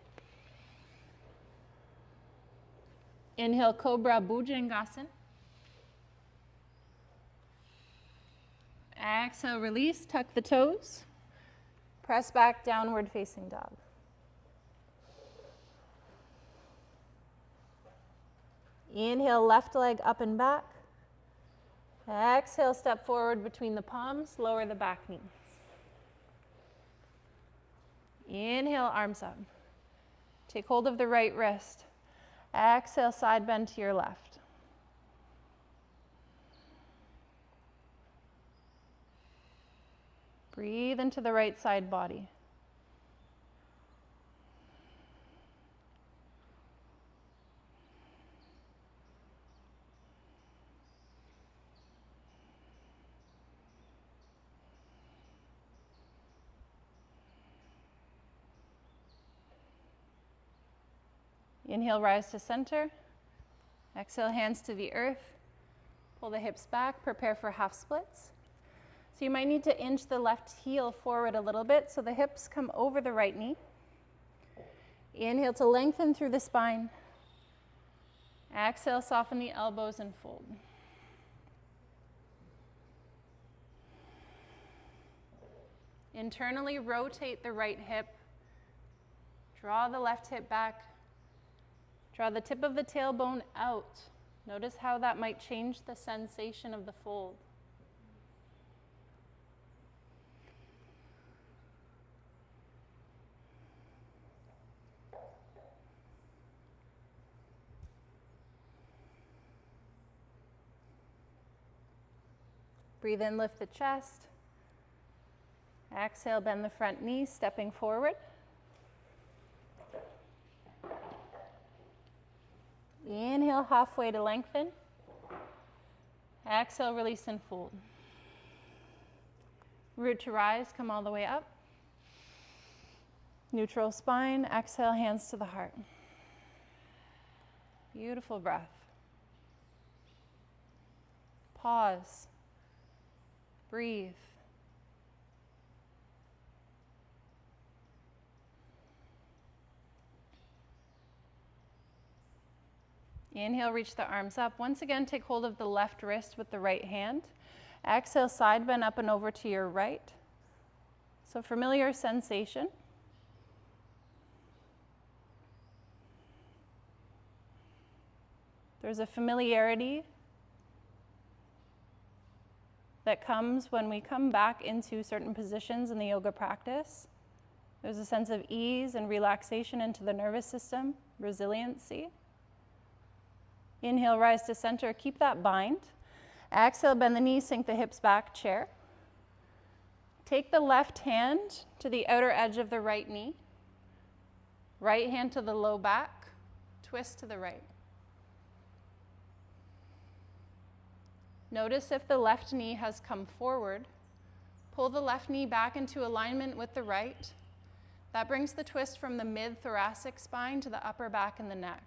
Inhale, Cobra Bhujangasana. Exhale, release, tuck the toes. Press back, downward facing dog. Inhale, left leg up and back. Exhale, step forward between the palms, lower the back knee. Inhale, arms up. Take hold of the right wrist. Exhale, side bend to your left. Breathe into the right side body. Inhale, rise to center. Exhale, hands to the earth. Pull the hips back, prepare for half splits. So you might need to inch the left heel forward a little bit so the hips come over the right knee. Inhale to lengthen through the spine. Exhale, soften the elbows and fold. Internally rotate the right hip. Draw the left hip back. Draw the tip of the tailbone out. Notice how that might change the sensation of the fold. Breathe in, lift the chest. Exhale, bend the front knee, stepping forward. Inhale, halfway to lengthen. Exhale, release and fold. Root to rise, come all the way up. Neutral spine, exhale, hands to the heart. Beautiful breath. Pause. Breathe. Inhale, reach the arms up. Once again, take hold of the left wrist with the right hand. Exhale, side bend up and over to your right. So familiar sensation. There's a familiarity that comes when we come back into certain positions in the yoga practice. There's a sense of ease and relaxation into the nervous system, resiliency. Inhale, rise to center, keep that bind. Exhale, bend the knees, sink the hips back, chair. Take the left hand to the outer edge of the right knee. Right hand to the low back, twist to the right. Notice if the left knee has come forward. Pull the left knee back into alignment with the right. That brings the twist from the mid-thoracic spine to the upper back and the neck.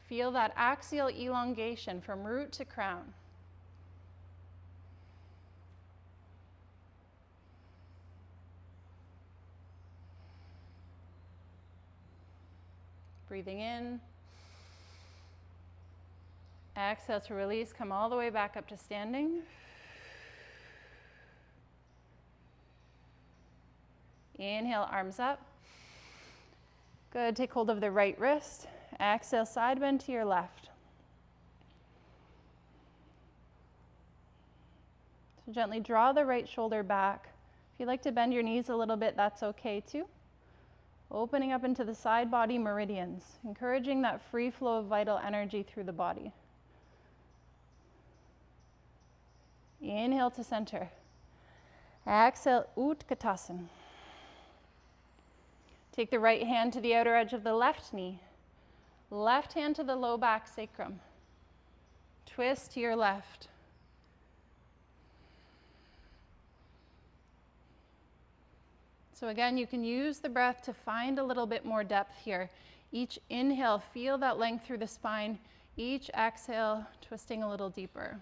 Feel that axial elongation from root to crown. Breathing in. Exhale to release, come all the way back up to standing. Inhale, arms up. Good, take hold of the right wrist. Exhale, side bend to your left. So gently draw the right shoulder back. If you'd like to bend your knees a little bit, that's okay too. Opening up into the side body meridians, encouraging that free flow of vital energy through the body. Inhale to center. Exhale, Utkatasana. Take the right hand to the outer edge of the left knee. Left hand to the low back sacrum. Twist to your left. So again, you can use the breath to find a little bit more depth here. Each inhale, feel that length through the spine. Each exhale, twisting a little deeper.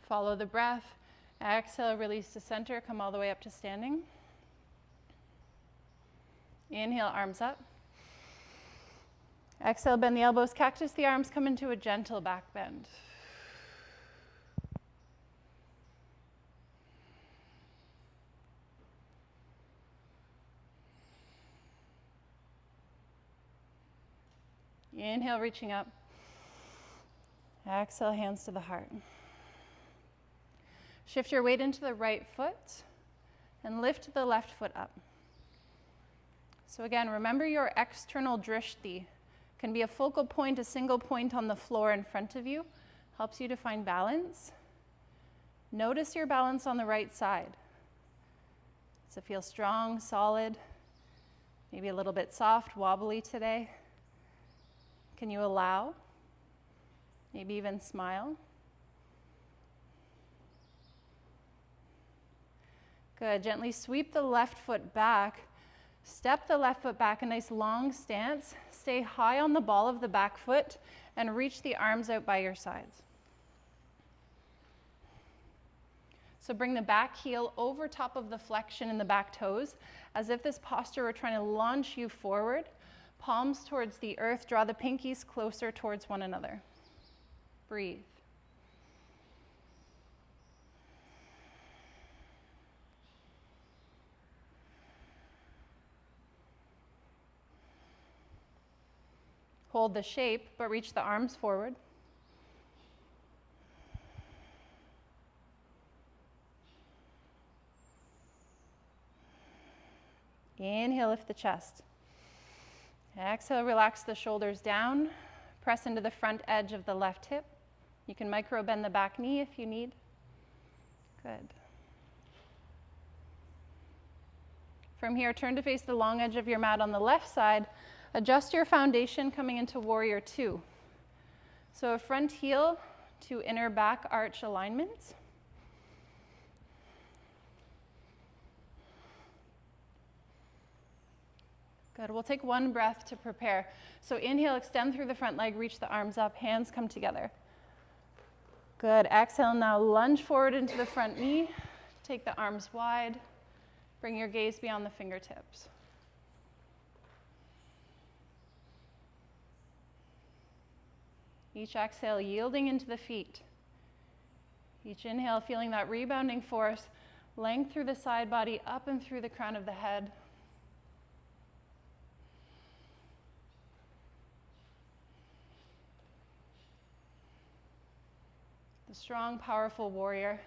Follow the breath. Exhale, release to center. Come all the way up to standing. Inhale, arms up. Exhale, bend the elbows, cactus the arms, come into a gentle back bend. Inhale, reaching up. Exhale, hands to the heart. Shift your weight into the right foot and lift the left foot up. So again, remember your external drishti can be a focal point, a single point on the floor in front of you. Helps you to find balance. Notice your balance on the right side. Does it feel strong, solid, maybe a little bit soft, wobbly today? Can you allow? Maybe even smile? Good, gently sweep the left foot back. Step the left foot back, a nice long stance. Stay high on the ball of the back foot and reach the arms out by your sides. So bring the back heel over top of the flexion in the back toes, as if this posture were trying to launch you forward. Palms towards the earth, draw the pinkies closer towards one another. Breathe. Hold the shape, but reach the arms forward. Inhale, lift the chest. Exhale, relax the shoulders down. Press into the front edge of the left hip. You can micro bend the back knee if you need. Good. From here, turn to face the long edge of your mat on the left side. Adjust your foundation coming into warrior two. So a front heel to inner back arch alignment. Good, we'll take one breath to prepare. So inhale, extend through the front leg, reach the arms up, hands come together. Good, exhale, now lunge forward into the front knee. Take the arms wide. Bring your gaze beyond the fingertips. Each exhale, yielding into the feet. Each inhale, feeling that rebounding force, length through the side body, up and through the crown of the head. The strong, powerful warrior.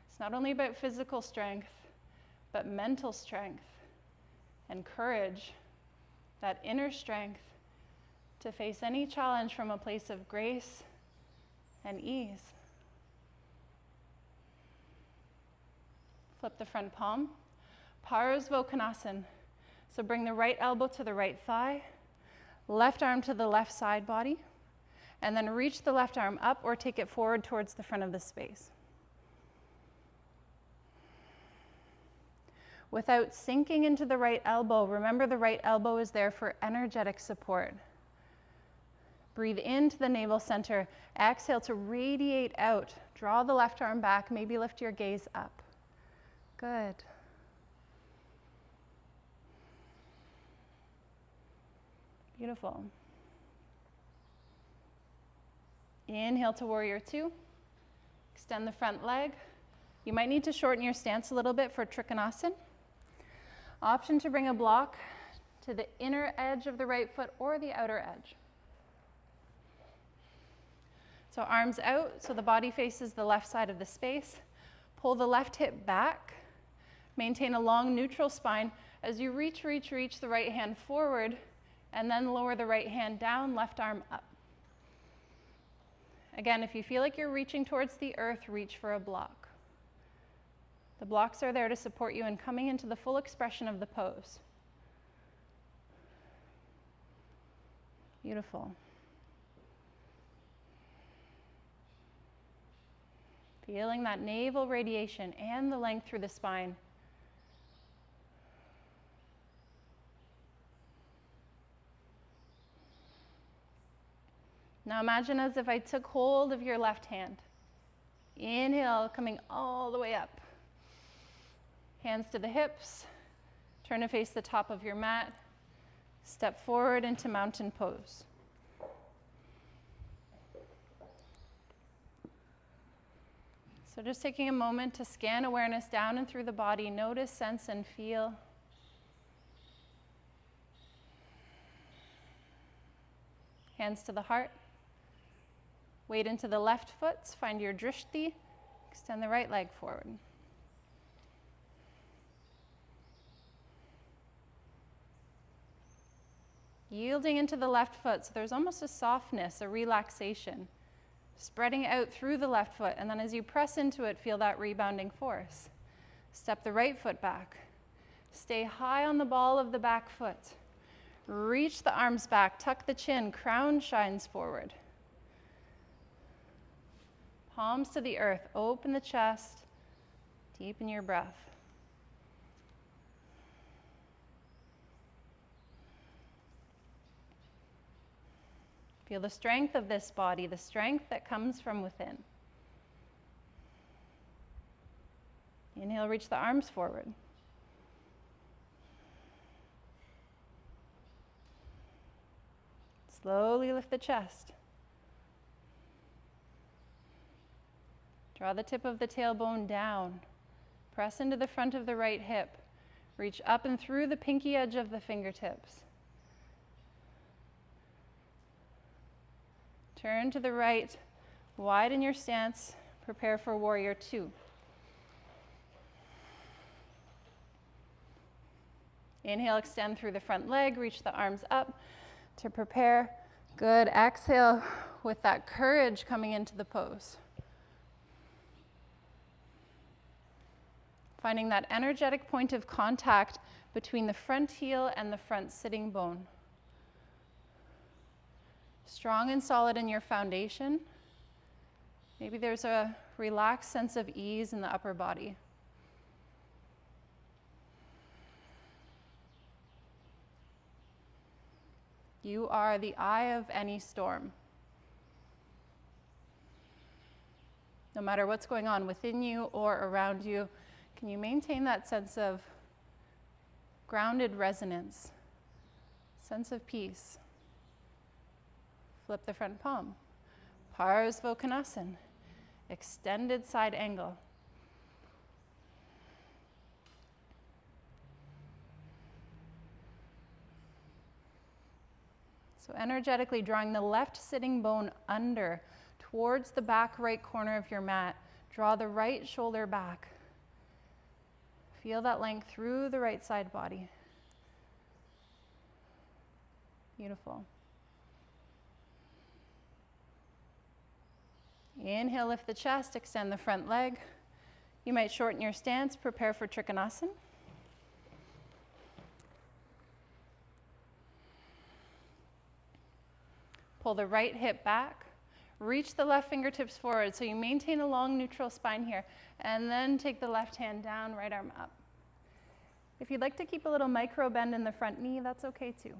It's not only about physical strength, but mental strength and courage, that inner strength to face any challenge from a place of grace and ease. Flip the front palm. Parasvokhanasana. So bring the right elbow to the right thigh, left arm to the left side body, and then reach the left arm up or take it forward towards the front of the space. Without sinking into the right elbow, remember the right elbow is there for energetic support. Breathe into the navel center. Exhale to radiate out. Draw the left arm back. Maybe lift your gaze up. Good. Beautiful. Inhale to warrior two. Extend the front leg. You might need to shorten your stance a little bit for Trikonasana. Option to bring a block to the inner edge of the right foot or the outer edge. So arms out, so the body faces the left side of the space. Pull the left hip back. Maintain a long neutral spine as you reach the right hand forward, and then lower the right hand down, left arm up. Again, if you feel like you're reaching towards the earth, reach for a block. The blocks are there to support you in coming into the full expression of the pose. Beautiful. Feeling that navel radiation and the length through the spine. Now imagine as if I took hold of your left hand. Inhale, coming all the way up. Hands to the hips. Turn to face the top of your mat. Step forward into mountain pose. So just taking a moment to scan awareness down and through the body. Notice, sense, and feel. Hands to the heart. Weight into the left foot. Find your drishti. Extend the right leg forward. Yielding into the left foot, so there's almost a softness, a relaxation. Spreading out through the left foot, and then as you press into it, feel that rebounding force. Step the right foot back. Stay high on the ball of the back foot. Reach the arms back, tuck the chin, crown shines forward. Palms to the earth, open the chest, deepen your breath. Feel the strength of this body, the strength that comes from within. Inhale, reach the arms forward. Slowly lift the chest. Draw the tip of the tailbone down. Press into the front of the right hip. Reach up and through the pinky edge of the fingertips. Turn to the right, widen your stance, prepare for warrior two. Inhale, extend through the front leg, reach the arms up to prepare. Good, exhale with that courage coming into the pose. Finding that energetic point of contact between the front heel and the front sitting bone. Strong and solid in your foundation. Maybe there's a relaxed sense of ease in the upper body. You are the eye of any storm. No matter what's going on within you or around you, can you maintain that sense of grounded resonance, sense of peace? Flip the front palm. Parsvottanasana, extended side angle. So energetically drawing the left sitting bone under towards the back right corner of your mat. Draw the right shoulder back. Feel that length through the right side body. Beautiful. Inhale, lift the chest, extend the front leg. You might shorten your stance, prepare for Trikonasana. Pull the right hip back. Reach the left fingertips forward so you maintain a long neutral spine here. And then take the left hand down, right arm up. If you'd like to keep a little micro bend in the front knee, that's okay too.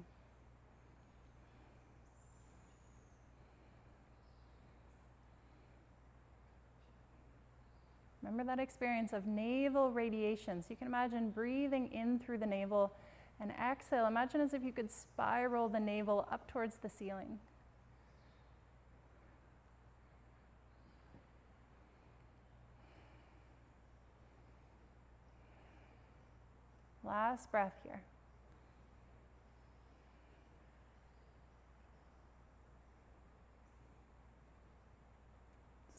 Remember that experience of navel radiation. So you can imagine breathing in through the navel and exhale. Imagine as if you could spiral the navel up towards the ceiling. Last breath here.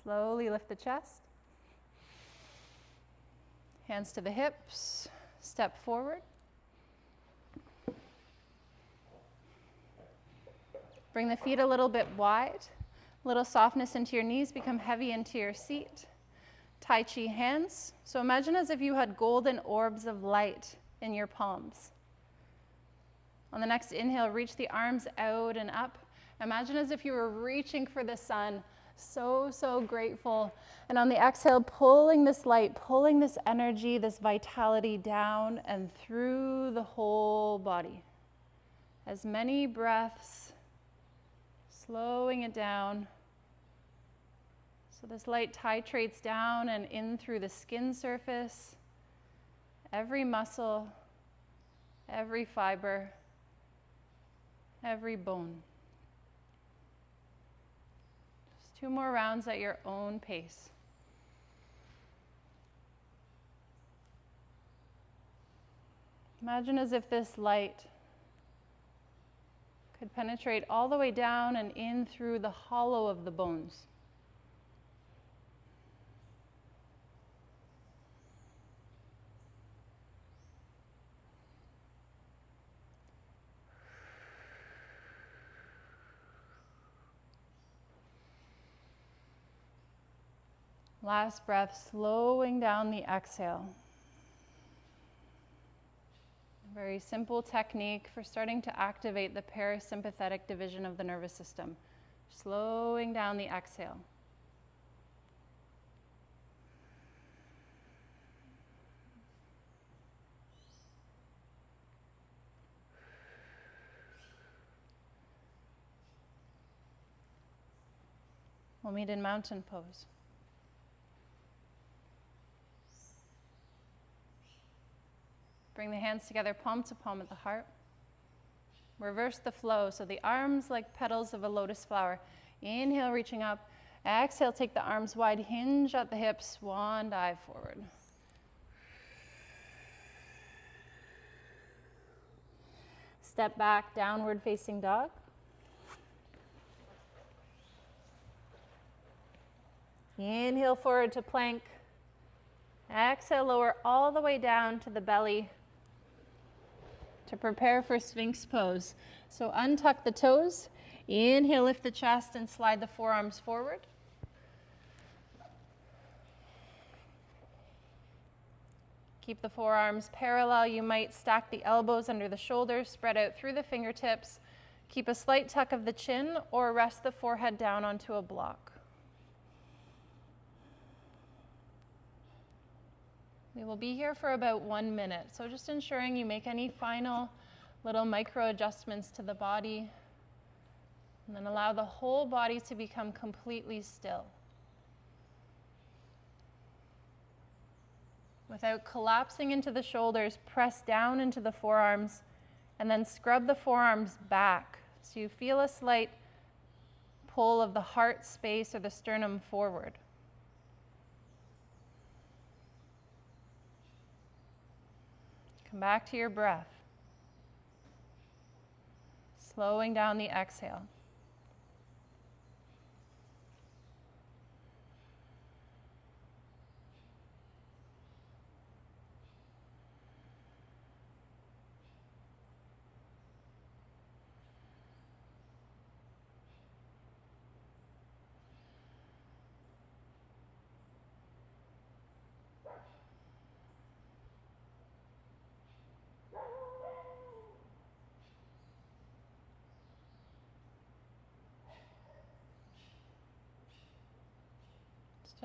Slowly lift the chest. Hands to the hips. Step forward. Bring the feet a little bit wide. Little softness into your knees. Become heavy into your seat. Tai Chi hands. So imagine as if you had golden orbs of light in your palms. On the next inhale, reach the arms out and up. Imagine as if you were reaching for the sun. So grateful. And on the exhale, pulling this light, pulling this energy, this vitality down and through the whole body. As many breaths, slowing it down. So this light titrates down and in through the skin surface, every muscle, every fiber, every bone. Just 2 more rounds at your own pace. Imagine as if this light could penetrate all the way down and in through the hollow of the bones. Last breath, slowing down the exhale. A very simple technique for starting to activate the parasympathetic division of the nervous system. Slowing down the exhale. We'll meet in mountain pose. Bring the hands together, palm to palm at the heart. Reverse the flow, so the arms like petals of a lotus flower. Inhale, reaching up. Exhale, take the arms wide, hinge at the hips, swan dive forward. Step back, downward facing dog. Inhale forward to plank. Exhale, lower all the way down to the belly to prepare for Sphinx pose. So untuck the toes. Inhale, lift the chest and slide the forearms forward. Keep the forearms parallel. You might stack the elbows under the shoulders, spread out through the fingertips. Keep a slight tuck of the chin or rest the forehead down onto a block. We will be here for about 1 minute, so just ensuring you make any final little micro adjustments to the body, and then allow the whole body to become completely still. Without collapsing into the shoulders, press down into the forearms, and then scrub the forearms back, so you feel a slight pull of the heart space or the sternum forward. Come back to your breath. Slowing down the exhale.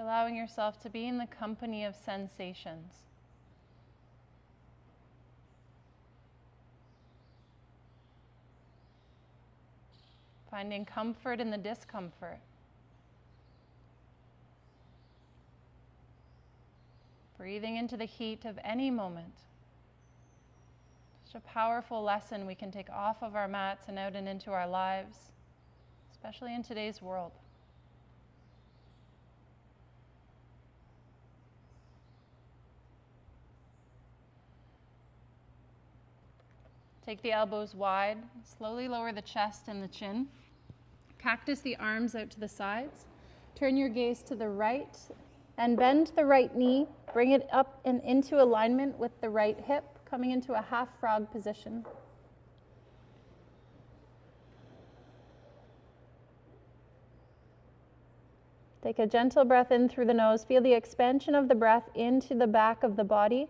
Allowing yourself to be in the company of sensations. Finding comfort in the discomfort. Breathing into the heat of any moment. Such a powerful lesson we can take off of our mats and out and into our lives, especially in today's world. Take the elbows wide. Slowly lower the chest and the chin. Cactus the arms out to the sides. Turn your gaze to the right and bend the right knee. Bring it up and into alignment with the right hip, coming into a half frog position. Take a gentle breath in through the nose. Feel the expansion of the breath into the back of the body.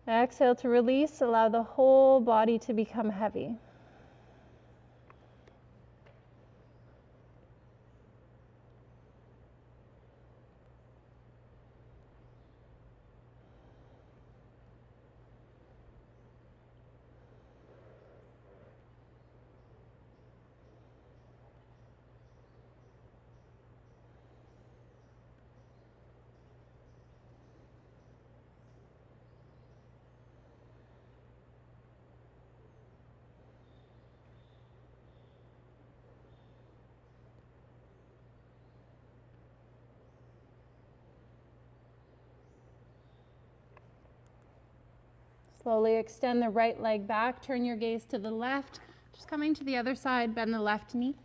Exhale to release. Allow the whole body to become heavy. Slowly extend the right leg back. Turn your gaze to the left. Just coming to the other side, bend the left knee.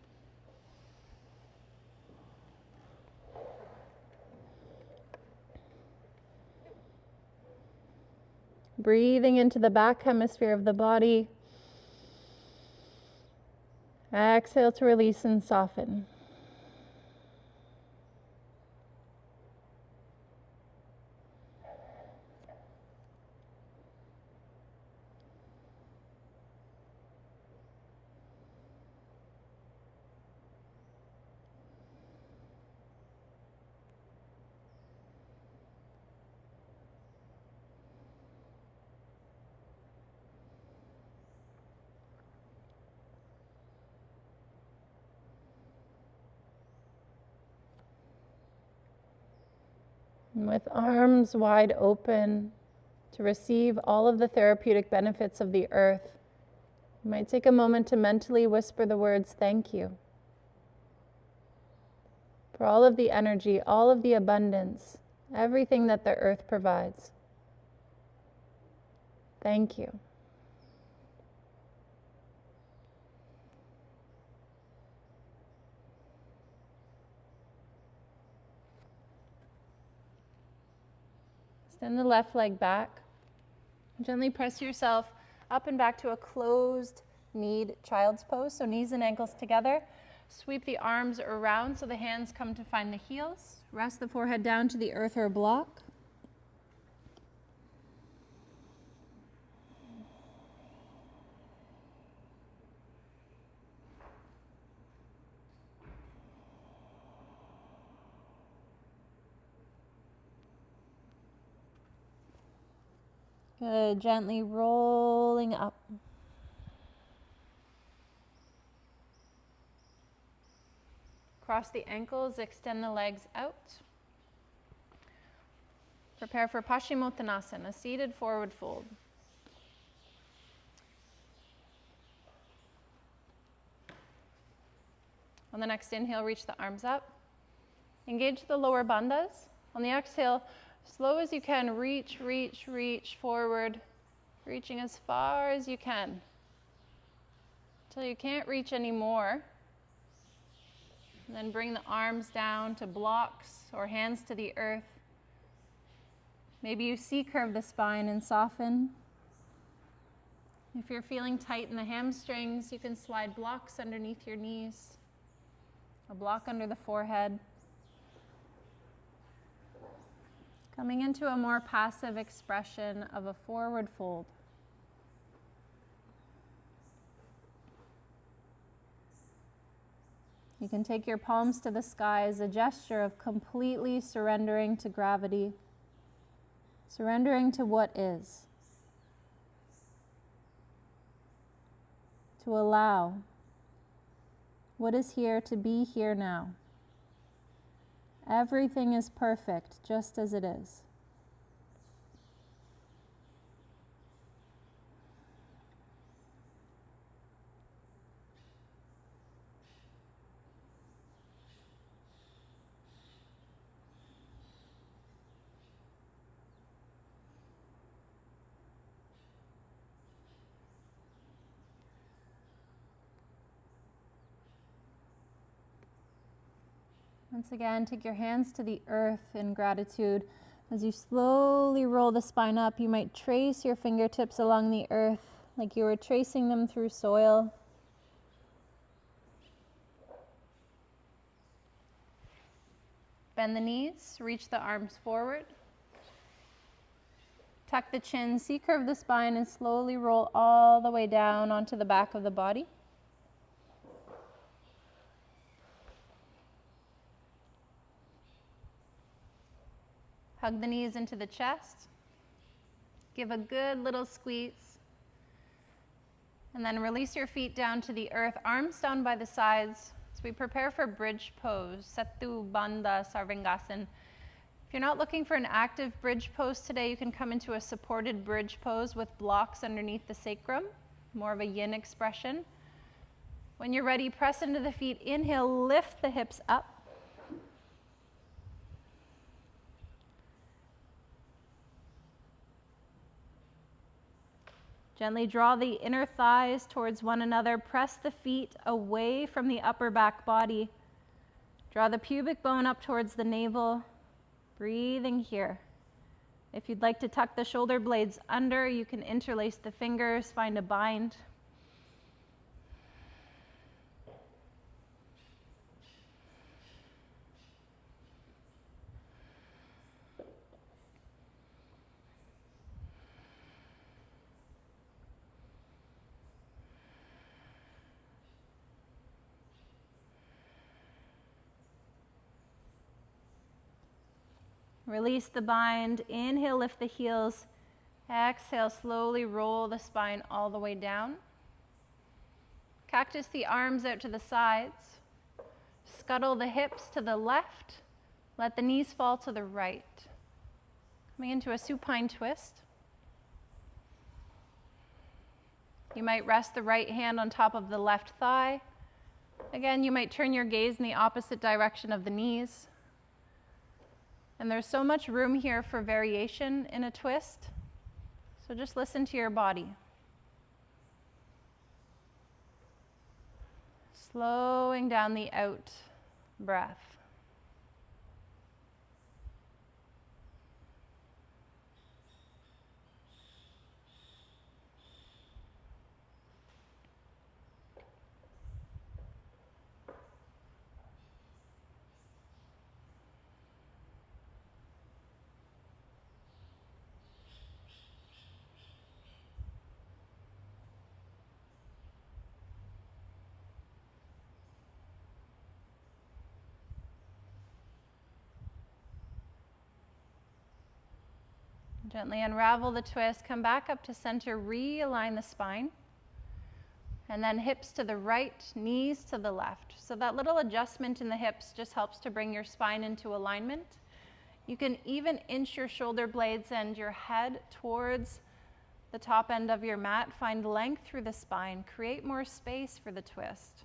Breathing into the back hemisphere of the body. Exhale to release and soften. And with arms wide open to receive all of the therapeutic benefits of the earth, you might take a moment to mentally whisper the words, "Thank you," for all of the energy, all of the abundance, everything that the earth provides. Thank you. Extend the left leg back. Gently press yourself up and back to a closed kneed child's pose. So knees and ankles together. Sweep the arms around so the hands come to find the heels. Rest the forehead down to the earth or a block. Good, gently rolling up. Cross the ankles, extend the legs out. Prepare for Paschimottanasana, a seated forward fold. On the next inhale, reach the arms up. Engage the lower bandhas. On the exhale, slow as you can, reach, reach, reach forward, reaching as far as you can until you can't reach anymore. And then bring the arms down to blocks or hands to the earth. Maybe you C-curve the spine and soften. If you're feeling tight in the hamstrings, you can slide blocks underneath your knees, a block under the forehead. Coming into a more passive expression of a forward fold. You can take your palms to the sky as a gesture of completely surrendering to gravity, surrendering to what is, to allow what is here to be here now. Everything is perfect just as it is. Once again, take your hands to the earth in gratitude. As you slowly roll the spine up, you might trace your fingertips along the earth like you were tracing them through soil. Bend the knees, reach the arms forward. Tuck the chin, C-curve the spine, and slowly roll all the way down onto the back of the body. Hug the knees into the chest. Give a good little squeeze. And then release your feet down to the earth, arms down by the sides as we prepare for bridge pose, Setu Bandha Sarvangasana. If you're not looking for an active bridge pose today, you can come into a supported bridge pose with blocks underneath the sacrum, more of a yin expression. When you're ready, press into the feet. Inhale, lift the hips up. Gently draw the inner thighs towards one another. Press the feet away from the upper back body. Draw the pubic bone up towards the navel. Breathing here. If you'd like to tuck the shoulder blades under, you can interlace the fingers, find a bind. Release the bind. Inhale, lift the heels. Exhale, slowly roll the spine all the way down. Cactus the arms out to the sides. Scuttle the hips to the left. Let the knees fall to the right. Coming into a supine twist. You might rest the right hand on top of the left thigh. Again, you might turn your gaze in the opposite direction of the knees. And there's so much room here for variation in a twist. So just listen to your body. Slowing down the out breath. Gently unravel the twist, come back up to center, realign the spine, and then hips to the right, knees to the left. So that little adjustment in the hips just helps to bring your spine into alignment. You can even inch your shoulder blades and your head towards the top end of your mat. Find length through the spine, create more space for the twist.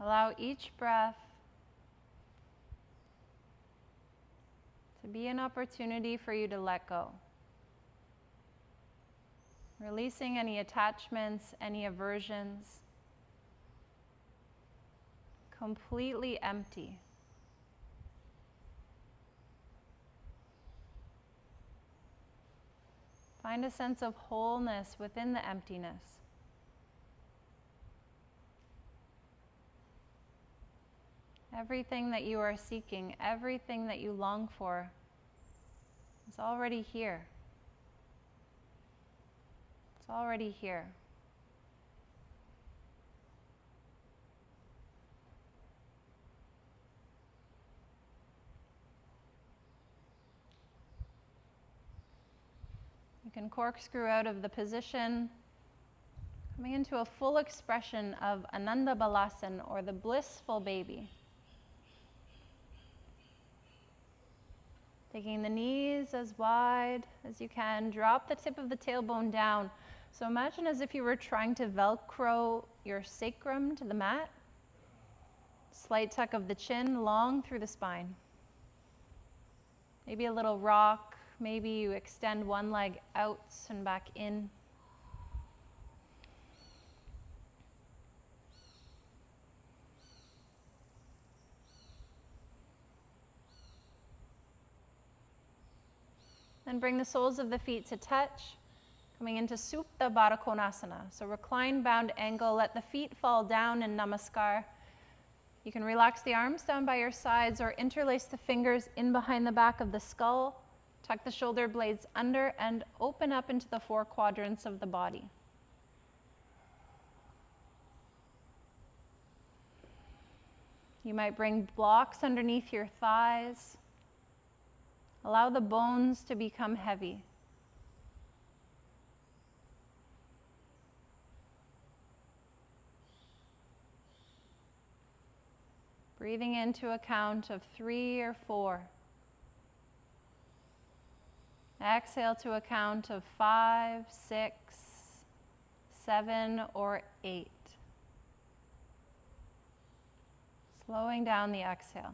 Allow each breath to be an opportunity for you to let go. Releasing any attachments, any aversions. Completely empty. Find a sense of wholeness within the emptiness. Everything that you are seeking, everything that you long for is already here. It's already here. You can corkscrew out of the position, coming into a full expression of Ananda Balasana, or the blissful baby. Taking the knees as wide as you can, drop the tip of the tailbone down. So imagine as if you were trying to Velcro your sacrum to the mat. Slight tuck of the chin, long through the spine. Maybe a little rock. Maybe you extend one leg out and back in. Then bring the soles of the feet to touch, coming into Supta Baddha Konasana. So recline, bound angle, let the feet fall down in Namaskar. You can relax the arms down by your sides or interlace the fingers in behind the back of the skull. Tuck the shoulder blades under and open up into the 4 quadrants of the body. You might bring blocks underneath your thighs. Allow the bones to become heavy. Breathing into a count of 3 or 4. Exhale to a count of 5, 6, 7, or 8. Slowing down the exhale.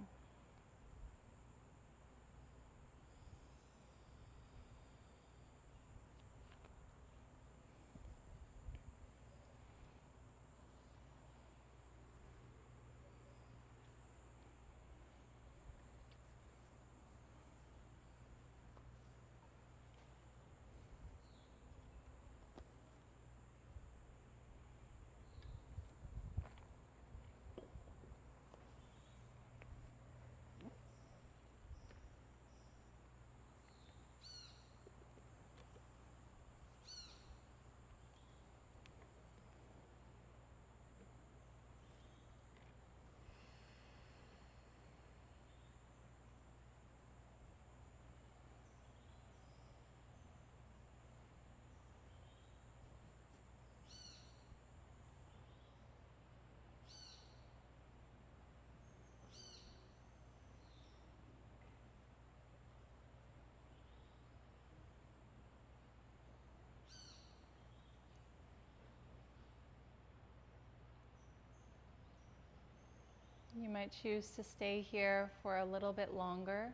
You might choose to stay here for a little bit longer.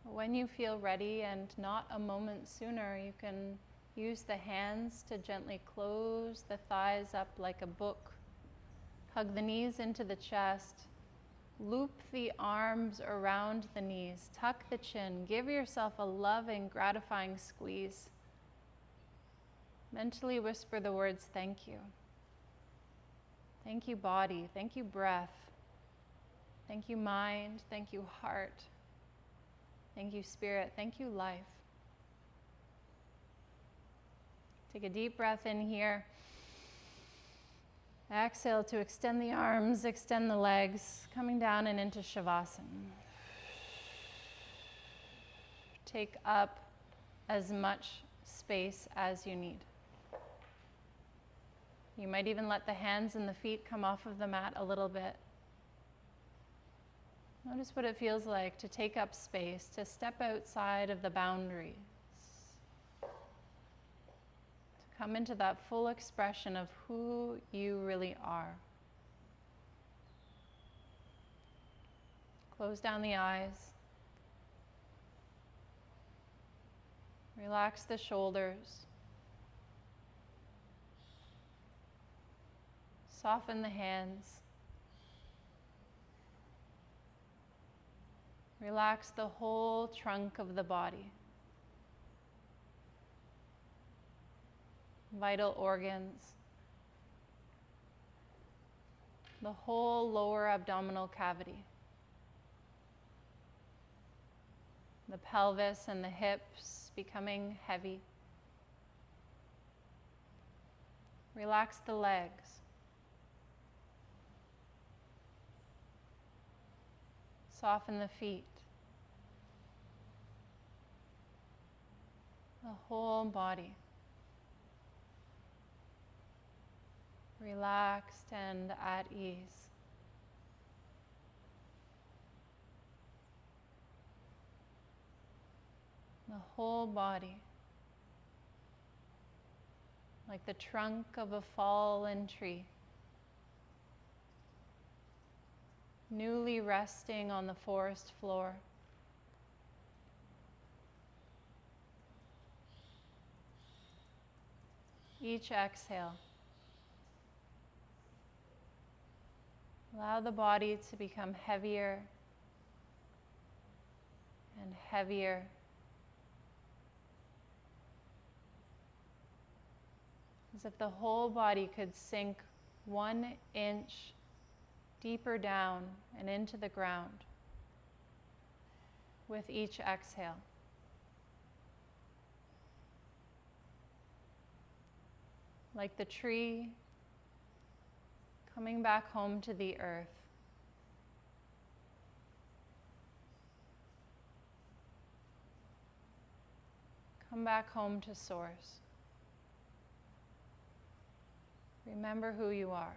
When you feel ready and not a moment sooner, you can use the hands to gently close the thighs up like a book. Hug the knees into the chest. Loop the arms around the knees. Tuck the chin. Give yourself a loving, gratifying squeeze. Mentally whisper the words, thank you. Thank you, body. Thank you, breath. Thank you, mind. Thank you, heart. Thank you, spirit. Thank you, life. Take a deep breath in here. Exhale to extend the arms, extend the legs, coming down and into Shavasana. Take up as much space as you need. You might even let the hands and the feet come off of the mat a little bit. Notice what it feels like to take up space, to step outside of the boundaries, to come into that full expression of who you really are. Close down the eyes. Relax the shoulders. Soften the hands. Relax the whole trunk of the body. Vital organs. The whole lower abdominal cavity. The pelvis and the hips becoming heavy. Relax the legs. Soften the feet. The whole body. Relaxed and at ease. The whole body. like the trunk of a fallen tree, newly resting on the forest floor. Each exhale, allow the body to become heavier and heavier. As if the whole body could sink 1 inch deeper down and into the ground with each exhale. Like the tree coming back home to the earth. Come back home to source. Remember who you are.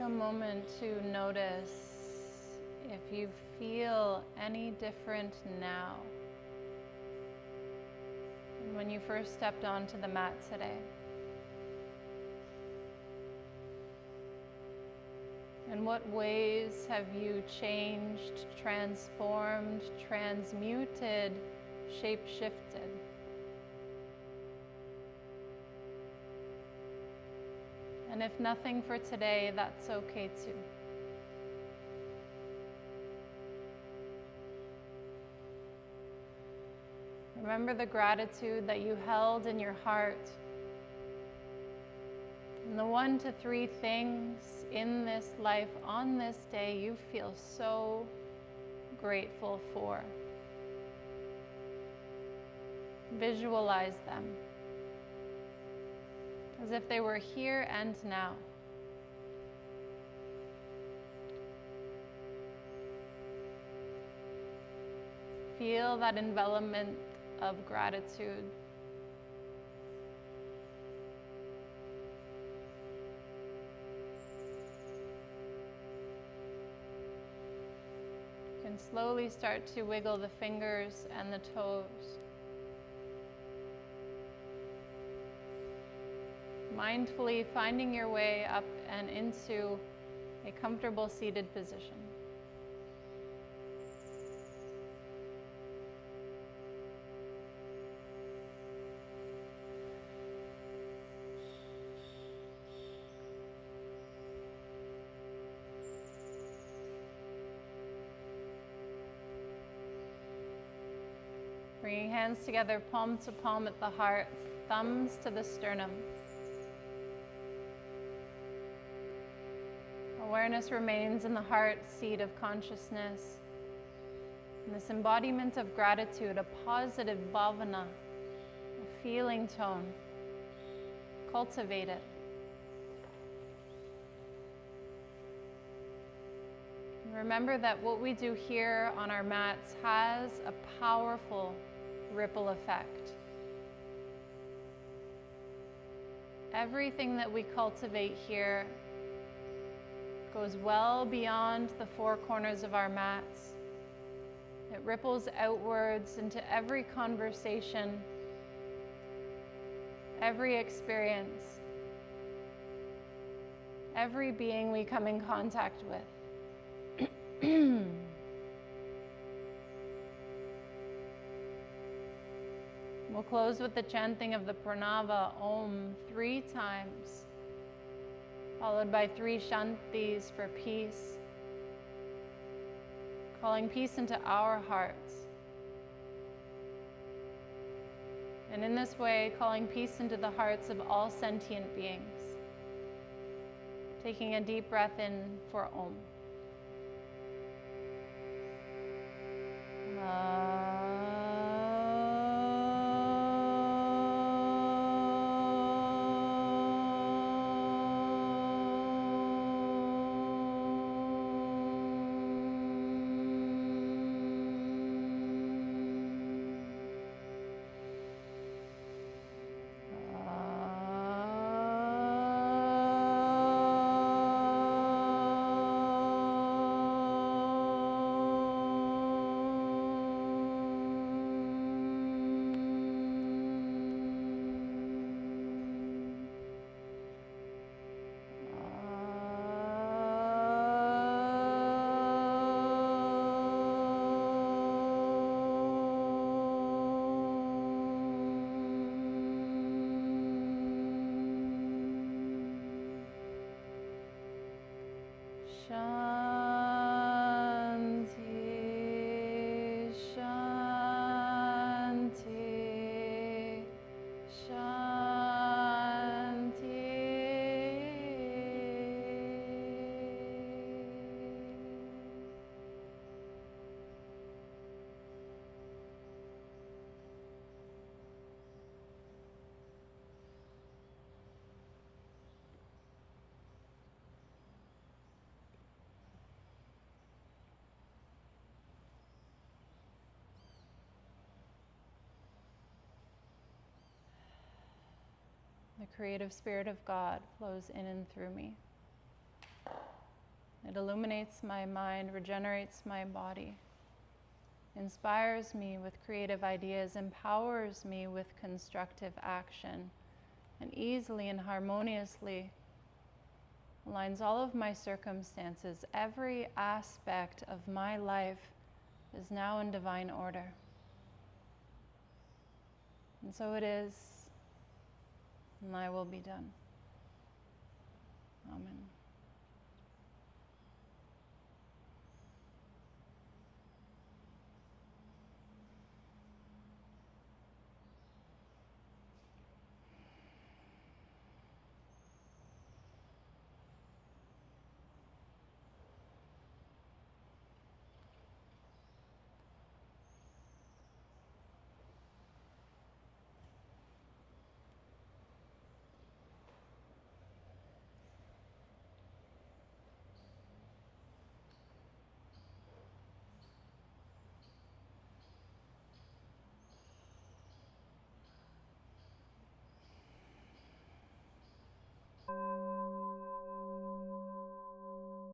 a moment to notice if you feel any different now than when you first stepped onto the mat today. In what ways have you changed, transformed, transmuted, shape-shifted? And if nothing for today, that's okay too. Remember the gratitude that you held in your heart. And the 1 to 3 things in this life on this day you feel so grateful for. Visualize them as if they were here and now. Feel that envelopment of gratitude. You can slowly start to wiggle the fingers and the toes. Mindfully finding your way up and into a comfortable seated position. Bringing hands together, palm to palm at the heart, thumbs to the sternum. Awareness remains in the heart seat of consciousness. And this embodiment of gratitude, a positive bhavana, a feeling tone. Cultivate it. And remember that what we do here on our mats has a powerful ripple effect. Everything that we cultivate here goes well beyond the 4 corners of our mats. It ripples outwards into every conversation, every experience, every being we come in contact with. We'll close with the chanting of the pranava Om 3 times, followed by 3 shantis for peace, calling peace into our hearts. And in this way, calling peace into the hearts of all sentient beings. Taking a deep breath in for Om. Shanti, Shanti, The creative spirit of God flows in and through me. It illuminates my mind, regenerates my body, inspires me with creative ideas, empowers me with constructive action, and easily and harmoniously aligns all of my circumstances. Every aspect of my life is now in divine order. And so it is, and thy will be done. Amen.